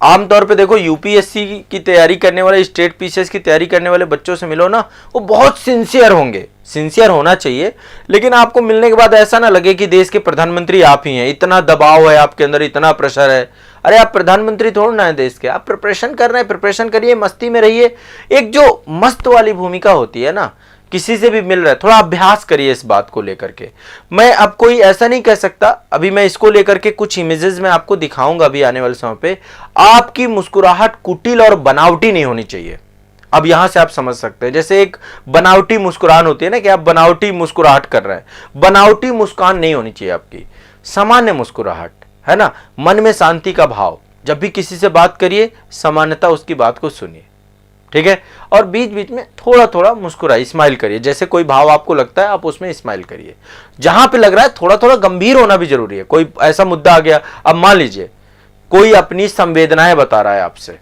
आमतौर पे देखो यूपीएससी की तैयारी करने वाले, स्टेट पीसीएस की तैयारी करने वाले बच्चों से मिलो ना, वो बहुत सिंसियर होंगे। सिंसियर होना चाहिए, लेकिन आपको मिलने के बाद ऐसा ना लगे कि देश के प्रधानमंत्री आप ही हैं, इतना दबाव है आपके अंदर, इतना प्रेशर है। अरे आप प्रधानमंत्री थोड़ा ना है देश के, आप प्रिपरेशन कर रहे हैं, प्रिपरेशन करिए, मस्ती में रहिए। एक जो मस्त वाली भूमिका होती है ना, किसी से भी मिल रहा है, थोड़ा अभ्यास करिए इस बात को लेकर के। मैं अब कोई ऐसा नहीं कह सकता, अभी मैं इसको लेकर के कुछ इमेजेस में आपको दिखाऊंगा अभी आने वाले समय पे। आपकी मुस्कुराहट कुटिल और बनावटी नहीं होनी चाहिए। अब यहां से आप समझ सकते हैं, जैसे एक बनावटी मुस्कुराहट होती है ना, कि आप बनावटी मुस्कुराहट कर रहे हैं। बनावटी मुस्कान नहीं होनी चाहिए आपकी, सामान्य मुस्कुराहट, है ना। मन में शांति का भाव, जब भी किसी से बात करिए सामान्यता उसकी बात को सुनिए, ठीक है। और बीच बीच में थोड़ा थोड़ा मुस्कुराइए, स्माइल करिए, जैसे कोई भाव आपको लगता है आप उसमें स्माइल करिए। जहां पे लग रहा है थोड़ा थोड़ा गंभीर होना भी जरूरी है, कोई ऐसा मुद्दा आ गया, अब मान लीजिए कोई अपनी संवेदनाएं बता रहा है आपसे,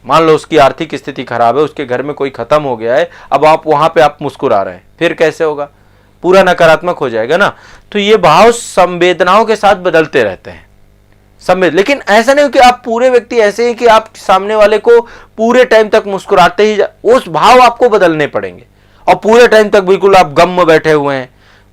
मान लो उसकी आर्थिक स्थिति खराब है, उसके घर में कोई खत्म हो गया है, अब आप वहां पे आप मुस्कुरा रहे हैं, फिर कैसे होगा, पूरा नकारात्मक हो जाएगा ना। तो ये भाव संवेदनाओं के साथ बदलते रहते हैं, समझ। लेकिन ऐसा नहीं कि आप पूरे व्यक्ति ऐसे हैं कि आप सामने वाले को पूरे टाइम तक मुस्कुराते ही उस भाव आपको बदलने पड़ेंगे, और पूरे टाइम तक बिल्कुल आप गम में बैठे हुए हैं।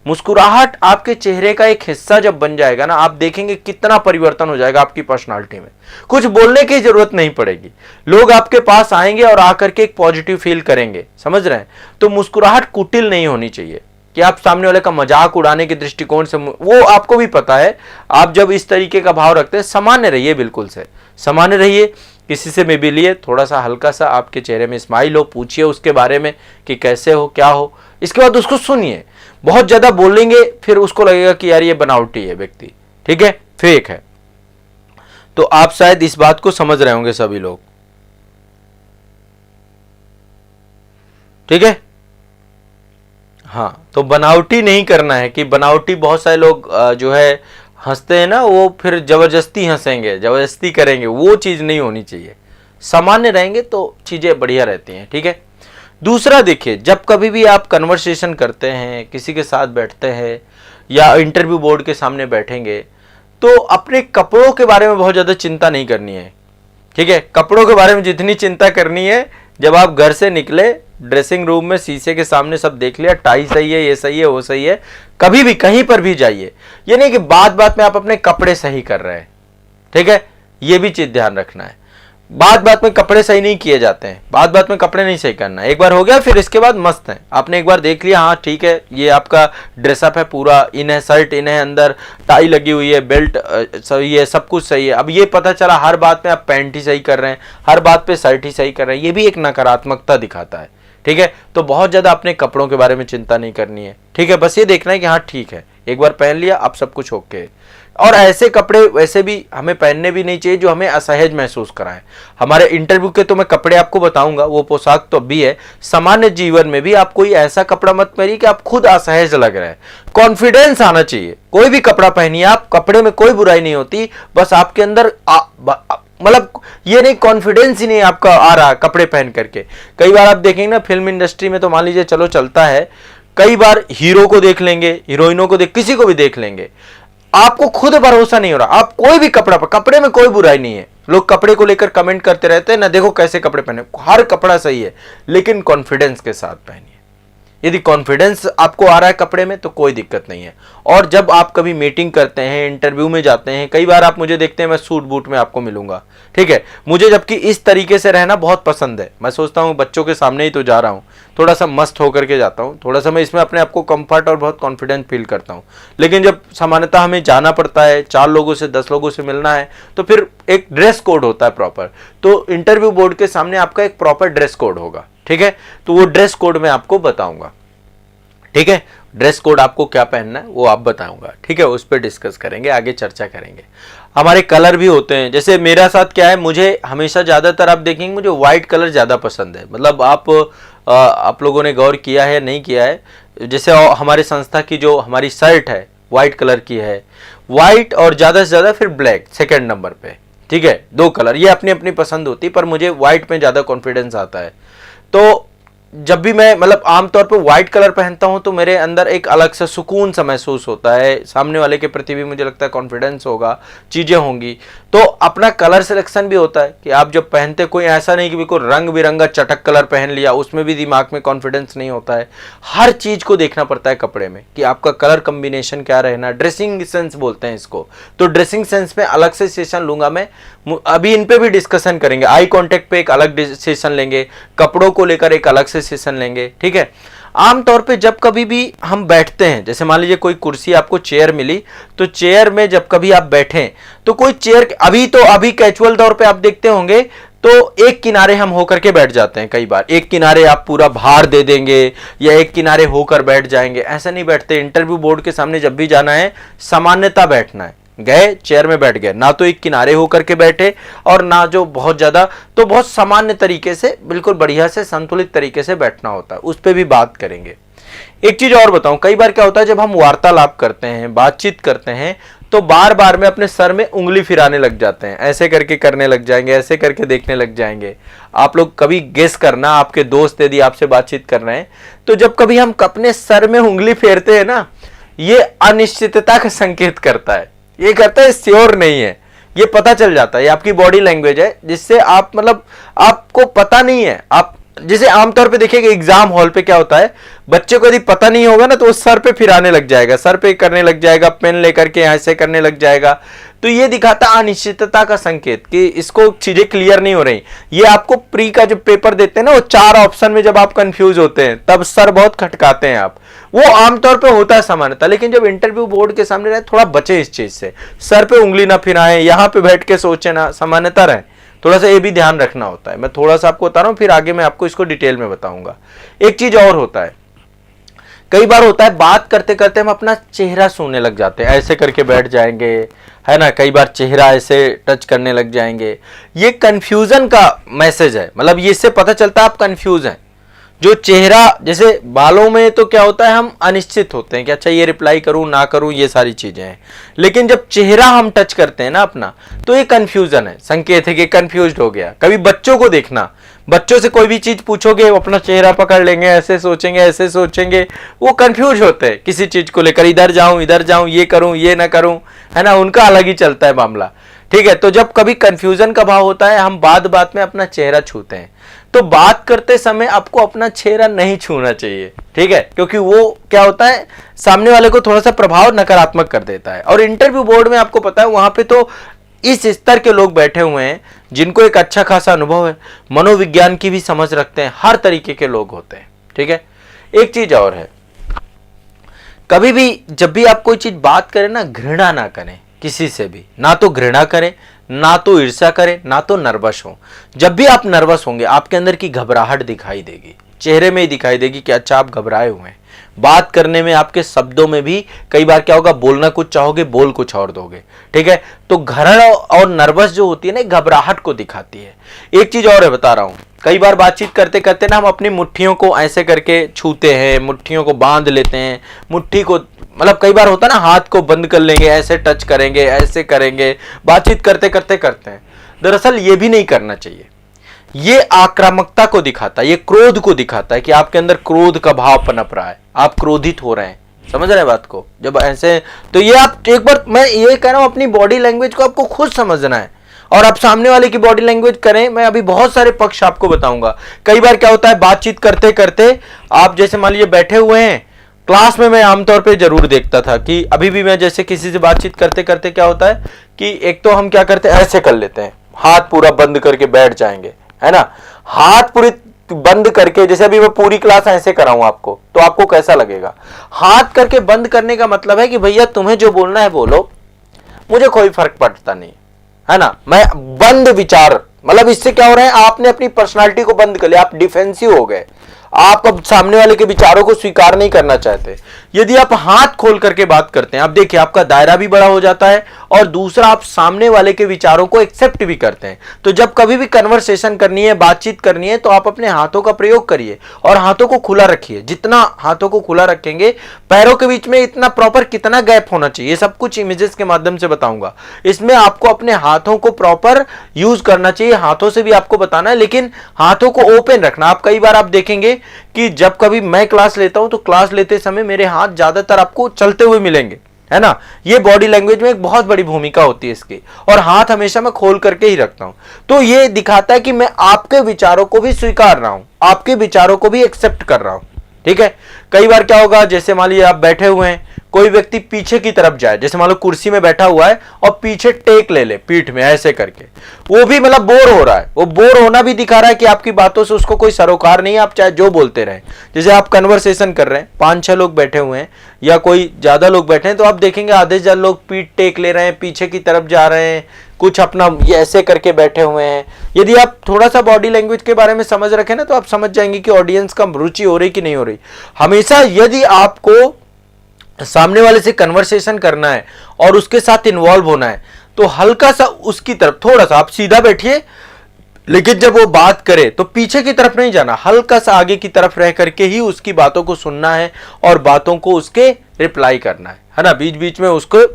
मुस्कुराहट आपके चेहरे का एक हिस्सा जब बन जाएगा ना, आप देखेंगे कितना परिवर्तन हो जाएगा आपकी पर्सनालिटी में। कुछ बोलने की जरूरत नहीं पड़ेगी, लोग आपके पास आएंगे और आकर के एक पॉजिटिव फील करेंगे, समझ रहे हैं। तो मुस्कुराहट कुटिल नहीं होनी चाहिए कि आप सामने वाले का मजाक उड़ाने के दृष्टिकोण से, वो आपको भी पता है। आप जब इस तरीके का भाव रखते हैं, सामान्य रहिए, बिल्कुल से सामान्य रहिए, किसी से भी मिलिए, थोड़ा सा हल्का सा आपके चेहरे में स्माइल हो, पूछिए उसके बारे में कि कैसे हो, क्या हो, इसके बाद उसको सुनिए। बहुत ज्यादा बोलेंगे फिर उसको लगेगा कि यार ये बनावटी है व्यक्ति, ठीक है, फेक है। तो आप शायद इस बात को समझ रहे होंगे सभी लोग, ठीक है। हाँ, तो बनावटी नहीं करना है, कि बनावटी बहुत सारे लोग जो है हंसते हैं ना, वो फिर जबरदस्ती हंसेंगे, जबरदस्ती करेंगे, वो चीज नहीं होनी चाहिए। सामान्य रहेंगे तो चीजें बढ़िया रहती हैं, ठीक है। दूसरा देखिए, जब कभी भी आप कन्वर्सेशन करते हैं, किसी के साथ बैठते हैं या इंटरव्यू बोर्ड के सामने बैठेंगे, तो अपने कपड़ों के बारे में बहुत ज्यादा चिंता नहीं करनी है, ठीक है। कपड़ों के बारे में जितनी चिंता करनी है, जब आप घर से निकले, ड्रेसिंग रूम में शीशे के सामने सब देख लिया, टाई सही है, ये सही है, वो सही है, कभी भी कहीं पर भी जाइए, ये नहीं कि बात बात में आप अपने कपड़े सही कर रहे हैं, ठीक है। ये भी चीज ध्यान रखना है, बात बात में कपड़े सही नहीं किए जाते हैं, बात बात में कपड़े नहीं सही करना है। एक बार हो गया, फिर इसके बाद मस्त है, आपने एक बार देख लिया, हाँ ठीक है, ये आपका ड्रेसअप है, पूरा इन है, शर्ट इन है, अंदर टाई लगी हुई है, बेल्ट सही है, सब कुछ सही है। अब ये पता चला हर बात में आप पैंट ही सही कर रहे हैं, हर बात पे शर्ट ही सही कर रहे हैं, ये भी एक नकारात्मकता दिखाता है, ठीक है। तो बहुत ज्यादा अपने कपड़ों के बारे में चिंता नहीं करनी है, ठीक है। बस ये देखना है कि हाँ ठीक है, एक बार पहन लिया, अब सब कुछ ओके है। और ऐसे कपड़े वैसे भी हमें पहनने भी नहीं चाहिए जो हमें असहज महसूस कराएं। हमारे इंटरव्यू के तो मैं कपड़े आपको बताऊंगा, वो पोशाक तो भी है, सामान्य जीवन में भी आप कोई ऐसा कपड़ा मत पहनिए कि आप खुद असहज लग रहे हैं। कॉन्फिडेंस आना चाहिए, कोई भी कपड़ा पहनिए आप, कपड़े में कोई बुराई नहीं होती, बस आपके अंदर मतलब ये नहीं, कॉन्फिडेंस ही नहीं आपका आ रहा कपड़े पहन करके। कई बार आप देखेंगे ना, फिल्म इंडस्ट्री में तो मान लीजिए चलो चलता है, कई बार हीरो को देख लेंगे, हीरोइनों को किसी को भी देख लेंगे, आपको खुद भरोसा नहीं हो रहा, आप कोई भी कपड़े में कोई बुराई नहीं है। लोग कपड़े को लेकर कमेंट करते रहते हैं ना, देखो कैसे कपड़े पहने, हर कपड़ा सही है, लेकिन कॉन्फिडेंस के साथ पहनिए। यदि कॉन्फिडेंस आपको आ रहा है कपड़े में तो कोई दिक्कत नहीं है। और जब आप कभी मीटिंग करते हैं, इंटरव्यू में जाते हैं, कई बार आप मुझे देखते हैं, मैं सूट बूट में आपको मिलूंगा, ठीक है। मुझे जबकि इस तरीके से रहना बहुत पसंद है, मैं सोचता हूँ बच्चों के सामने ही तो जा रहा हूँ, थोड़ा सा मस्त होकर के जाता हूँ, थोड़ा सा मैं इसमें अपने आप को कंफर्ट और बहुत कॉन्फिडेंट फील करता हूँ। लेकिन जब सामान्यतः हमें जाना पड़ता है, 4 लोगों से 10 लोगों से मिलना है, तो फिर एक ड्रेस कोड होता है प्रॉपर। तो इंटरव्यू बोर्ड के सामने आपका एक प्रॉपर ड्रेस कोड होगा, ठीक है। तो वो ड्रेस कोड मैं आपको बताऊंगा, ठीक है। ड्रेस कोड आपको क्या पहनना है वो आप बताऊंगा, ठीक है। उस पर डिस्कस करेंगे, आगे चर्चा करेंगे। हमारे कलर भी होते हैं, जैसे मेरा साथ क्या है, मुझे हमेशा ज्यादातर आप देखेंगे मुझे व्हाइट कलर ज्यादा पसंद है। मतलब आप लोगों ने गौर किया है नहीं किया है, जैसे हमारी संस्था की जो हमारी शर्ट है व्हाइट कलर की है, व्हाइट और ज्यादा से ज्यादा फिर ब्लैक सेकंड नंबर पे, ठीक है। 2 कलर, ये अपनी अपनी पसंद होती है, पर मुझे व्हाइट में ज्यादा कॉन्फिडेंस आता है। तो जब भी मैं मतलब आमतौर पे व्हाइट कलर पहनता हूं तो मेरे अंदर एक अलग सा सुकून सा महसूस होता है, सामने वाले के प्रति भी मुझे लगता है कॉन्फिडेंस होगा, चीजें होंगी। तो अपना कलर सिलेक्शन भी होता है कि आप जब पहनते, कोई ऐसा नहीं कि बिल्कुल रंग बिरंगा चटक कलर पहन लिया, उसमें भी दिमाग में कॉन्फिडेंस नहीं होता है। हर चीज को देखना पड़ता है कपड़े में कि आपका कलर कॉम्बिनेशन क्या रहना, ड्रेसिंग सेंस बोलते हैं इसको। तो ड्रेसिंग सेंस में अलग से सेशन लूंगा मैं, अभी इन पे भी डिस्कशन करेंगे। आई कॉन्टेक्ट पे एक अलग सेशन लेंगे, कपड़ों को लेकर एक अलग से सेशन लेंगे, ठीक है। आमतौर पे जब कभी भी हम बैठते हैं, जैसे मान लीजिए कोई कुर्सी आपको चेयर मिली, तो चेयर में जब कभी आप बैठें तो कोई चेयर, अभी कैजुअल तौर पे आप देखते होंगे तो एक किनारे हम होकर के बैठ जाते हैं। कई बार एक किनारे आप पूरा भार दे देंगे या एक किनारे होकर बैठ जाएंगे, ऐसा नहीं बैठते। इंटरव्यू बोर्ड के सामने जब भी जाना है सामान्यता बैठना है। गए चेयर में बैठ गए, ना तो एक किनारे होकर के बैठे और ना जो बहुत ज्यादा, तो बहुत सामान्य तरीके से बिल्कुल बढ़िया से संतुलित तरीके से बैठना होता है। उस पर भी बात करेंगे। एक चीज और बताऊं, कई बार क्या होता है जब हम वार्तालाप करते हैं, बातचीत करते हैं, तो बार बार में अपने सर में उंगली फिराने लग जाते हैं, ऐसे करके करने लग जाएंगे, ऐसे करके देखने लग जाएंगे। आप लोग कभी गेस करना, आपके दोस्त यदि आपसे बातचीत कर रहे हैं तो जब कभी हम अपने सर में उंगली फेरते हैं ना, ये अनिश्चितता का संकेत करता है। ये करता है श्योर नहीं है, ये पता चल जाता है। ये आपकी बॉडी लैंग्वेज है जिससे आप मतलब आपको पता नहीं है। आप जैसे आमतौर पे देखिएगा एग्जाम हॉल पे क्या होता है, बच्चे को यदि पता नहीं होगा ना तो वो सर पे फिराने लग जाएगा, सर पे करने लग जाएगा, पेन लेकर के ऐसे करने लग जाएगा। तो ये दिखाता अनिश्चितता का संकेत कि इसको चीजें क्लियर नहीं हो रही। ये आपको प्री का जब पेपर देते हैं ना, वो 4 ऑप्शन में जब आप कंफ्यूज होते हैं तब सर बहुत खटकाते हैं आप, वो आमतौर पे होता है सामान्यतः। लेकिन जब इंटरव्यू बोर्ड के सामने रहे, थोड़ा बचे इस चीज से, सर पे उंगली ना फिराएं, यहां पे बैठ के सोचे ना, सामान्यतः रहे। थोड़ा सा ये भी ध्यान रखना होता है। मैं थोड़ा सा आपको बता रहा हूं, फिर आगे मैं आपको इसको डिटेल में बताऊंगा। एक चीज और होता है, कई बार होता है बात करते करते हम अपना चेहरा छूने लग जाते हैं, ऐसे करके बैठ जाएंगे, है ना। कई बार चेहरा ऐसे टच करने लग जाएंगे। ये कंफ्यूजन का मैसेज है, मतलब ये इससे पता चलता है आप कंफ्यूज हैं। जो चेहरा, जैसे बालों में तो क्या होता है हम अनिश्चित होते हैं कि अच्छा ये रिप्लाई करूं ना करूं, ये सारी चीजें हैं। लेकिन जब चेहरा हम टच करते हैं ना अपना, तो ये कंफ्यूजन है, संकेत है कि कंफ्यूज्ड हो गया। कभी बच्चों को देखना, बच्चों से कोई भी चीज पूछोगे वो अपना चेहरा पकड़ लेंगे, ऐसे सोचेंगे, वो कंफ्यूज होते हैं किसी चीज को लेकर, इधर जाऊं, ये करूं ये ना करूं, है ना। उनका अलग ही चलता है मामला, ठीक है। तो जब कभी कंफ्यूजन का भाव होता है, हम बात में अपना चेहरा छूते हैं। तो बात करते समय आपको अपना चेहरा नहीं छूना चाहिए, ठीक है, क्योंकि वो क्या होता है सामने वाले को थोड़ा सा प्रभाव नकारात्मक कर देता है। और इंटरव्यू बोर्ड में आपको पता है वहां पे तो इस स्तर के लोग बैठे हुए हैं जिनको एक अच्छा खासा अनुभव है, मनोविज्ञान की भी समझ रखते हैं, हर तरीके के लोग होते हैं, ठीक है। एक चीज और है, कभी भी जब भी आप कोई चीज बात करें ना, घृणा ना करें किसी से भी, ना तो घृणा करें, ना तो ईर्ष्या करें, ना तो नर्वस हो। जब भी आप नर्वस होंगे आपके अंदर की घबराहट दिखाई देगी, चेहरे में ही दिखाई देगी कि अच्छा आप घबराए हुए हैं। बात करने में आपके शब्दों में भी कई बार क्या होगा, बोलना कुछ चाहोगे बोल कुछ और दोगे, ठीक है। तो घृण और नर्वस जो होती है ना, घबराहट को दिखाती है। एक चीज और है बता रहा हूं, कई बार बातचीत करते करते ना हम अपनी मुट्ठियों को ऐसे करके छूते हैं, मुट्ठियों को बांध लेते हैं, मुट्ठी को मतलब कई बार होता है ना हाथ को बंद कर लेंगे, ऐसे टच करेंगे, ऐसे करेंगे, बातचीत करते करते हैं। दरअसल ये भी नहीं करना चाहिए। ये आक्रामकता को दिखाता है, ये क्रोध को दिखाता है कि आपके अंदर क्रोध का भाव पनप रहा है, आप क्रोधित हो रहे हैं। समझ रहे हैं बात को? जब ऐसे, तो ये आप एक बार, मैं ये कह रहा हूं अपनी बॉडी लैंग्वेज को आपको खुद समझना है और आप सामने वाले की बॉडी लैंग्वेज करें। मैं अभी बहुत सारे पक्ष आपको बताऊंगा। कई बार क्या होता है बातचीत करते करते आप जैसे मान लीजिए बैठे हुए हैं, क्लास में मैं आमतौर पे जरूर देखता था कि अभी भी मैं जैसे किसी से बातचीत करते करते क्या होता है कि एक तो हम क्या करते हैं, ऐसे कर लेते हैं, हाथ पूरा बंद करके बैठ जाएंगे, है ना। हाथ पूरी बंद करके, जैसे अभी मैं पूरी क्लास ऐसे कराऊं आपको, तो आपको कैसा लगेगा? हाथ करके बंद करने का मतलब है कि भैया तुम्हें जो बोलना है बोलो, मुझे कोई फर्क पड़ता नहीं, है ना। मैं बंद विचार, मतलब इससे क्या हो रहा है, आपने अपनी पर्सनालिटी को बंद कर लिया, आप डिफेंसिव हो गए, आप अब सामने वाले के विचारों को स्वीकार नहीं करना चाहते। यदि आप हाथ खोल करके बात करते हैं, आप देखिए आपका दायरा भी बड़ा हो जाता है और दूसरा आप सामने वाले के विचारों को एक्सेप्ट भी करते हैं। तो जब कभी भी कन्वर्सेशन करनी है, बातचीत करनी है, तो आप अपने हाथों का प्रयोग करिए और हाथों को खुला रखिए। जितना हाथों को खुला रखेंगे, पैरों के बीच में इतना प्रॉपर कितना गैप होना चाहिए, ये सब कुछ इमेजेस के माध्यम से बताऊंगा। इसमें आपको अपने हाथों को प्रॉपर यूज करना चाहिए, हाथों से भी आपको बताना है, लेकिन हाथों को ओपन रखना। आप कई बार आप देखेंगे कि जब कभी मैं क्लास लेता हूं तो क्लास लेते समय मेरे हाथ ज्यादातर आपको चलते हुए मिलेंगे, है ना। ये बॉडी लैंग्वेज में एक बहुत बड़ी भूमिका होती है इसकी, और हाथ हमेशा मैं खोल करके ही रखता हूं। तो ये दिखाता है कि मैं आपके विचारों को भी स्वीकार रहा हूं, आपके विचारों को भी एक्सेप्ट कर रहा हूं, ठीक है। कई बार क्या होगा, जैसे मान लीजिए आप बैठे हुए हैं, कोई व्यक्ति पीछे की तरफ जाए, जैसे मान लो कुर्सी में बैठा हुआ है और पीछे टेक ले ले पीठ में ऐसे करके, वो भी मतलब बोर हो रहा है, वो बोर होना भी दिखा रहा है कि आपकी बातों से उसको कोई सरोकार नहीं है, आप चाहे जो बोलते रहें। जैसे आप कन्वर्सेशन कर रहे हैं, 5-6 लोग बैठे हुए हैं या कोई ज्यादा लोग बैठे हैं, तो आप देखेंगे आधे से ज्यादा लोग पीठ टेक ले रहे हैं, पीछे की तरफ जा रहे हैं, कुछ अपना ये ऐसे करके बैठे हुए हैं। यदि आप थोड़ा सा बॉडी लैंग्वेज के बारे में समझ रखें ना, तो आप समझ जाएंगे कि ऑडियंस का रुचि हो रही कि नहीं हो रही। हमेशा यदि आपको सामने वाले से कन्वर्सेशन करना है और उसके साथ इन्वॉल्व होना है, तो हल्का सा उसकी तरफ, थोड़ा सा आप सीधा बैठिए, लेकिन जब वो बात करे तो पीछे की तरफ नहीं जाना, हल्का सा आगे की तरफ रह करके ही उसकी बातों को सुनना है और बातों को उसके रिप्लाई करना है ना। बीच बीच में उसको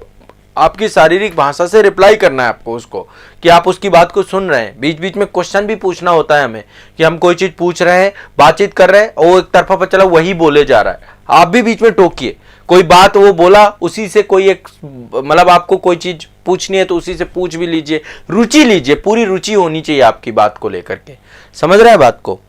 आपकी शारीरिक भाषा से रिप्लाई करना है आपको, उसको कि आप उसकी बात को सुन रहे हैं। बीच बीच में क्वेश्चन भी पूछना होता है हमें, कि हम कोई चीज पूछ रहे हैं, बातचीत कर रहे हैं, और वो एक तरफा पर चला वही बोले जा रहा है, आप भी बीच में टोकिए। कोई बात वो बोला, उसी से कोई एक, मतलब आपको कोई चीज पूछनी है तो उसी से पूछ भी लीजिए, रुचि लीजिए, पूरी रुचि होनी चाहिए आपकी बात को लेकर के। समझ रहे हैं बात को?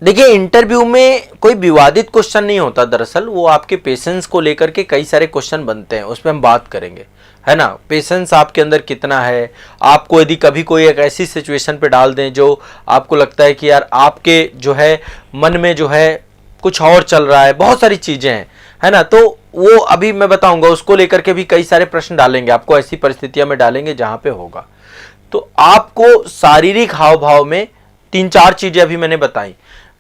देखिए, इंटरव्यू में कोई विवादित क्वेश्चन नहीं होता, दरअसल वो आपके पेशेंस को लेकर के कई सारे क्वेश्चन बनते हैं, उस पर हम बात करेंगे, है ना। पेशेंस आपके अंदर कितना है, आपको यदि कभी कोई एक ऐसी सिचुएशन पे डाल दें जो आपको लगता है कि यार आपके जो है मन में जो है कुछ और चल रहा है, बहुत सारी चीजें हैं, है ना, तो वो अभी मैं बताऊंगा, उसको लेकर के भी कई सारे प्रश्न डालेंगे, आपको ऐसी परिस्थितियों में डालेंगे जहां पे होगा। तो आपको शारीरिक हाव भाव में 3-4 चीजें अभी मैंने बताई।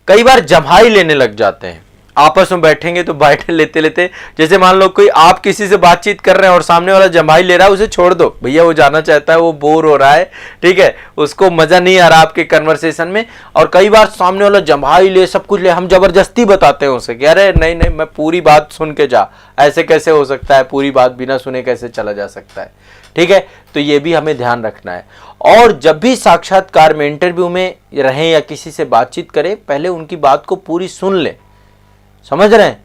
कई बार जम्हाई लेने लग जाते हैं, आपस में बैठेंगे तो बैठ लेते लेते, जैसे मान लो कोई आप किसी से बातचीत कर रहे हैं और सामने वाला जम्हाई ले रहा है, उसे छोड़ दो भैया, वो जाना चाहता है, वो बोर हो रहा है, ठीक है, उसको मजा नहीं आ रहा आपके कन्वर्सेशन में। और कई बार सामने वाला जम्हाई ले, सब कुछ ले, हम जबरदस्ती बताते हैं उसे कि अरे नहीं नहीं, मैं पूरी बात सुन के जा, ऐसे कैसे हो सकता है, पूरी बात बिना सुने कैसे चला जा सकता है, ठीक है। तो ये भी हमें ध्यान रखना है। और जब भी साक्षात्कार में, इंटरव्यू में रहें या किसी से बातचीत करें, पहले उनकी बात को पूरी सुन लें। समझ रहे हैं?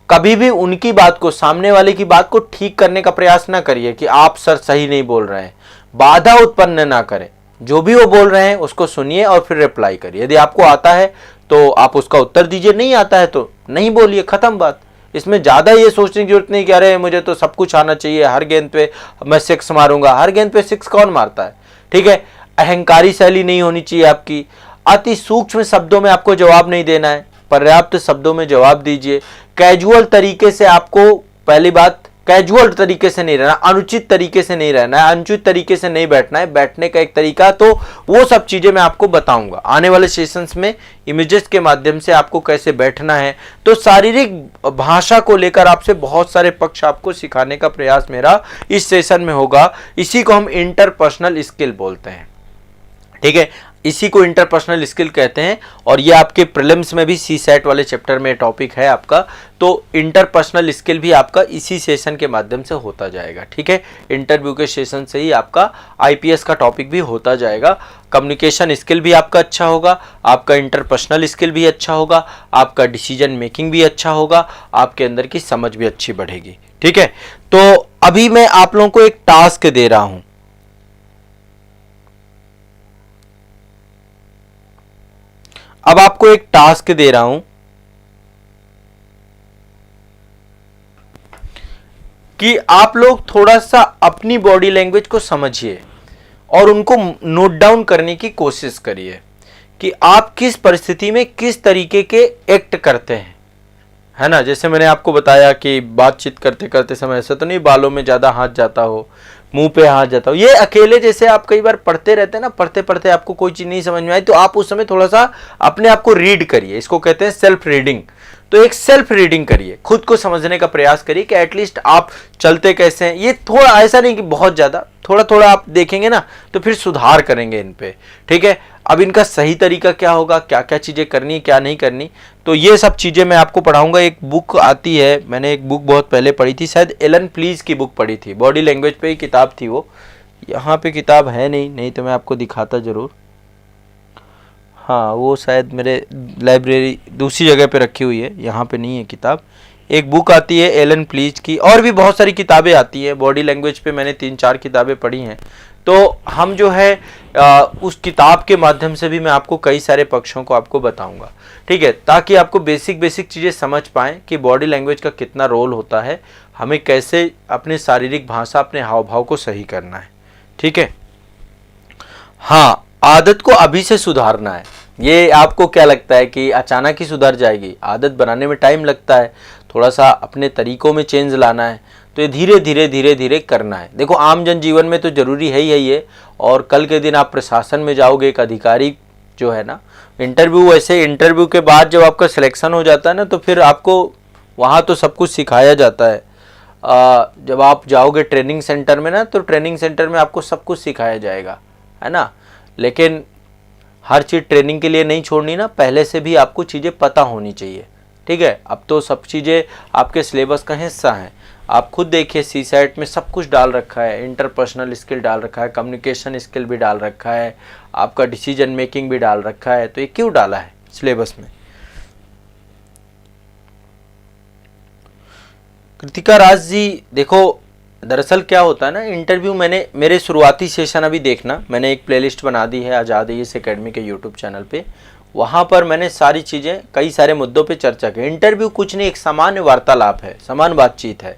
कभी भी उनकी बात को, सामने वाले की बात को ठीक करने का प्रयास ना करिए कि आप सर सही नहीं बोल रहे हैं, बाधा उत्पन्न ना करें। जो भी वो बोल रहे हैं उसको सुनिए और फिर रिप्लाई करिए। यदि आपको आता है तो आप उसका उत्तर दीजिए, नहीं आता है तो नहीं बोलिए, खत्म बात। इसमें ज्यादा ये सोचने की जरूरत नहीं कि अरे मुझे तो सब कुछ आना चाहिए, हर गेंद पे मैं सिक्स मारूंगा। हर गेंद पे सिक्स कौन मारता है, ठीक है। अहंकारी शैली नहीं होनी चाहिए आपकी। अति सूक्ष्म शब्दों में आपको जवाब नहीं देना है, पर्याप्त शब्दों में जवाब दीजिए। कैजुअल तरीके से आपको, पहली बात, कैजुअल तरीके से नहीं रहना, अनुचित तरीके से नहीं रहना है, अनुचित तरीके से नहीं बैठना है। बैठने का एक तरीका, तो वो सब चीजें मैं आपको बताऊंगा आने वाले सेशंस में, इमेजेस के माध्यम से आपको कैसे बैठना है। तो शारीरिक भाषा को लेकर आपसे बहुत सारे पक्ष आपको सिखाने का प्रयास मेरा इस सेशन में होगा। इसी को हम इंटरपर्सनल स्किल बोलते हैं, ठीक है, इसी को इंटरपर्सनल स्किल कहते हैं। और ये आपके प्रीलिम्स में भी CSAT वाले चैप्टर में टॉपिक है आपका। तो इंटरपर्सनल स्किल भी आपका इसी सेशन के माध्यम से होता जाएगा, ठीक है। इंटरव्यू के सेशन से ही आपका IPS का टॉपिक भी होता जाएगा। कम्युनिकेशन स्किल भी आपका अच्छा होगा, आपका इंटरपर्सनल स्किल भी अच्छा होगा, आपका डिसीजन मेकिंग भी अच्छा होगा, आपके अंदर की समझ भी अच्छी बढ़ेगी, ठीक है। तो अभी मैं आप लोगों को एक टास्क दे रहा हूं। अब आपको एक टास्क दे रहा हूं कि आप लोग थोड़ा सा अपनी बॉडी लैंग्वेज को समझिए और उनको नोट डाउन करने की कोशिश करिए कि आप किस परिस्थिति में किस तरीके के एक्ट करते हैं, है ना। जैसे मैंने आपको बताया कि बातचीत करते करते समय ऐसा तो नहीं बालों में ज्यादा हाथ जाता हो, मुंह पे हाथ जाता हो। ये अकेले, जैसे आप कई बार पढ़ते रहते हैं ना, पढ़ते पढ़ते आपको कोई चीज नहीं समझ में आई तो आप उस समय थोड़ा सा अपने आप को रीड करिए, इसको कहते हैं सेल्फ रीडिंग। तो एक सेल्फ रीडिंग करिए, खुद को समझने का प्रयास करिए कि एटलीस्ट आप चलते कैसे हैं। ये थोड़ा ऐसा नहीं कि बहुत ज्यादा, थोड़ा थोड़ा आप देखेंगे ना तो फिर सुधार करेंगे इन पे, ठीक है। अब इनका सही तरीका क्या होगा, क्या क्या चीजें करनी है, क्या नहीं करनी, तो ये सब चीजें मैं आपको पढ़ाऊंगा। एक बुक आती है, मैंने एक बुक बहुत पहले पढ़ी थी, शायद एलन प्लीज की बुक पढ़ी थी, बॉडी लैंग्वेज पे ही किताब थी वो। यहाँ पे किताब है नहीं तो मैं आपको दिखाता जरूर। हाँ, वो शायद मेरे लाइब्रेरी दूसरी जगह पे रखी हुई है, यहाँ पे नहीं है किताब। एक बुक आती है एलन प्लीज की, और भी बहुत सारी किताबें आती हैं बॉडी लैंग्वेज पे, मैंने 3-4 किताबें पढ़ी हैं। तो हम जो है उस किताब के माध्यम से भी मैं आपको कई सारे पक्षों को आपको बताऊंगा, ठीक है, ताकि आपको बेसिक चीज़ें समझ पाएं कि बॉडी लैंग्वेज का कितना रोल होता है, हमें कैसे अपने शारीरिक भाषा, अपने हाव भाव को सही करना है, ठीक है। हाँ, आदत को अभी से सुधारना है। ये आपको क्या लगता है कि अचानक ही सुधर जाएगी? आदत बनाने में टाइम लगता है, थोड़ा सा अपने तरीकों में चेंज लाना है। तो ये धीरे धीरे धीरे धीरे करना है। देखो आम जन जीवन में तो जरूरी है ही है, और कल के दिन आप प्रशासन में जाओगे, एक अधिकारी जो है ना, इंटरव्यू, वैसे इंटरव्यू के बाद जब आपका सिलेक्शन हो जाता है ना, तो फिर आपको वहाँ तो सब कुछ सिखाया जाता है। जब आप जाओगे ट्रेनिंग सेंटर में ना, तो ट्रेनिंग सेंटर में आपको सब कुछ सिखाया जाएगा, है ना। लेकिन हर चीज़ ट्रेनिंग के लिए नहीं छोड़नी ना, पहले से भी आपको चीज़ें पता होनी चाहिए, ठीक है। अब तो सब चीज़ें आपके सिलेबस का हिस्सा हैं। आप खुद देखिए CSAT में सब कुछ डाल रखा है, इंटरपर्सनल स्किल डाल रखा है, कम्युनिकेशन स्किल भी डाल रखा है, आपका डिसीजन मेकिंग भी डाल रखा है। तो ये क्यों डाला है सिलेबस में? कृतिका राज जी, देखो दरअसल क्या होता है ना, इंटरव्यू मैंने मेरे शुरुआती सेशन अभी देखना, मैंने एक प्लेलिस्ट बना दी है आज़ाद IAS एकेडमी के यूट्यूब चैनल पे। वहाँ पर मैंने सारी चीज़ें, कई सारे मुद्दों पे चर्चा की। इंटरव्यू कुछ नहीं, एक सामान्य वार्तालाप है, समान बातचीत है।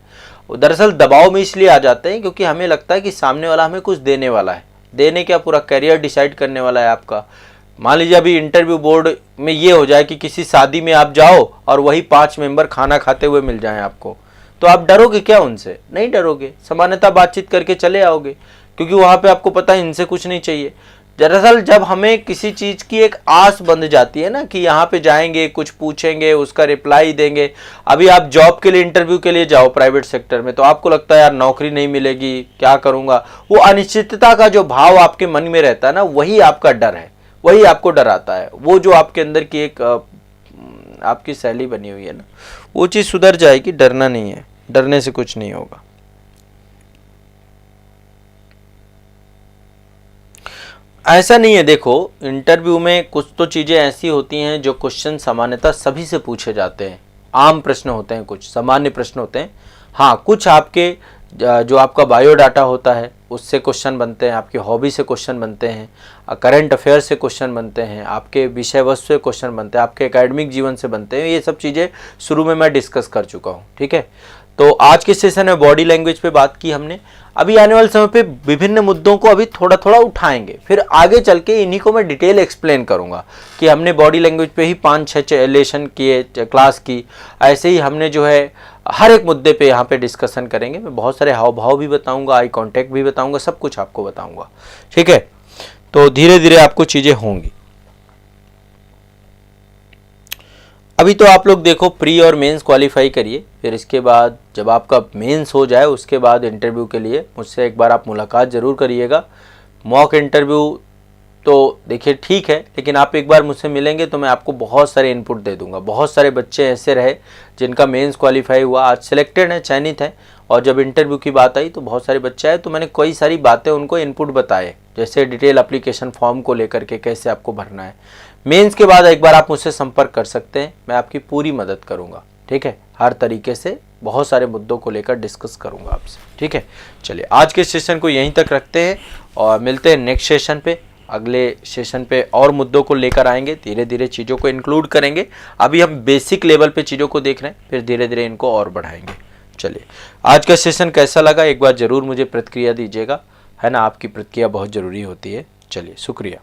दरअसल दबाव में इसलिए आ जाते हैं क्योंकि हमें लगता है कि सामने वाला हमें कुछ देने वाला है। देने क्या, पूरा करियर डिसाइड करने वाला है आपका। मान लीजिए अभी इंटरव्यू बोर्ड में ये हो जाए कि किसी शादी में आप जाओ और वही 5 मेंबर खाना खाते हुए मिल जाएं आपको, तो आप डरोगे क्या उनसे? नहीं डरोगे, सामान्यतः बातचीत करके चले आओगे, क्योंकि वहाँ पे आपको पता है इनसे कुछ नहीं चाहिए। दरअसल जब हमें किसी चीज़ की एक आस बंध जाती है ना कि यहाँ पे जाएंगे, कुछ पूछेंगे, उसका रिप्लाई देंगे। अभी आप जॉब के लिए, इंटरव्यू के लिए जाओ प्राइवेट सेक्टर में, तो आपको लगता है यार नौकरी नहीं मिलेगी, क्या करूँगा। वो अनिश्चितता का जो भाव आपके मन में रहता है ना, वही आपका डर है, वही आपको डराता है। वो जो आपके अंदर की एक आपकी शैली बनी हुई है ना, वो चीज़ सुधर जाएगी। डरना नहीं है, डरने से कुछ नहीं होगा। ऐसा नहीं है, देखो इंटरव्यू में कुछ तो चीज़ें ऐसी होती हैं जो क्वेश्चन सामान्यतः सभी से पूछे जाते हैं। आम प्रश्न होते हैं, कुछ सामान्य प्रश्न होते हैं। हाँ, कुछ आपके जो आपका बायोडाटा होता है उससे क्वेश्चन बनते हैं, आपकी हॉबी से क्वेश्चन बनते हैं, करंट अफेयर से क्वेश्चन बनते हैं, आपके विषय वस्तु से क्वेश्चन बनते हैं, आपके एकेडमिक जीवन से बनते हैं। ये सब चीज़ें शुरू में मैं डिस्कस कर चुका हूँ, ठीक है। तो आज के सेशन में बॉडी लैंग्वेज पे बात की हमने। अभी आने वाले समय पे विभिन्न मुद्दों को अभी थोड़ा थोड़ा उठाएंगे, फिर आगे चल के इन्हीं को मैं डिटेल एक्सप्लेन करूंगा कि हमने बॉडी लैंग्वेज पे ही 5-6 लेसन किए, क्लास की। ऐसे ही हमने जो है हर एक मुद्दे पे यहाँ पे डिस्कशन करेंगे। मैं बहुत सारे हाव भाव भी बताऊंगा, आई कॉन्टैक्ट भी बताऊंगा, सब कुछ आपको बताऊंगा, ठीक है। तो धीरे धीरे आपको चीज़ें होंगी। अभी तो आप लोग देखो प्री और मेंस क्वालिफाई करिए, फिर इसके बाद जब आपका मेंस हो जाए उसके बाद इंटरव्यू के लिए मुझसे एक बार आप मुलाकात ज़रूर करिएगा। मॉक इंटरव्यू तो देखिए ठीक है, लेकिन आप एक बार मुझसे मिलेंगे तो मैं आपको बहुत सारे इनपुट दे दूंगा। बहुत सारे बच्चे ऐसे रहे जिनका मेंस क्वालिफाई हुआ, आज सिलेक्टेड है, चयनित है, और जब इंटरव्यू की बात आई तो बहुत सारे बच्चे आए, तो मैंने कई सारी बातें उनको इनपुट बताए, जैसे डिटेल एप्लीकेशन फॉर्म को लेकर के कैसे आपको भरना है। मेंस के बाद एक बार आप मुझसे संपर्क कर सकते हैं, मैं आपकी पूरी मदद करूंगा, ठीक है। हर तरीके से बहुत सारे मुद्दों को लेकर डिस्कस करूंगा आपसे, ठीक है। चलिए आज के सेशन को यहीं तक रखते हैं और मिलते हैं नेक्स्ट सेशन पे। अगले सेशन पे और मुद्दों को लेकर आएंगे, धीरे धीरे चीज़ों को इंक्लूड करेंगे। अभी हम बेसिक लेवल पे चीज़ों को देख रहे हैं, फिर धीरे धीरे इनको और बढ़ाएंगे। चलिए आज का सेशन कैसा लगा एक बार ज़रूर मुझे प्रतिक्रिया दीजिएगा, है ना। आपकी प्रतिक्रिया बहुत ज़रूरी होती है। चलिए शुक्रिया।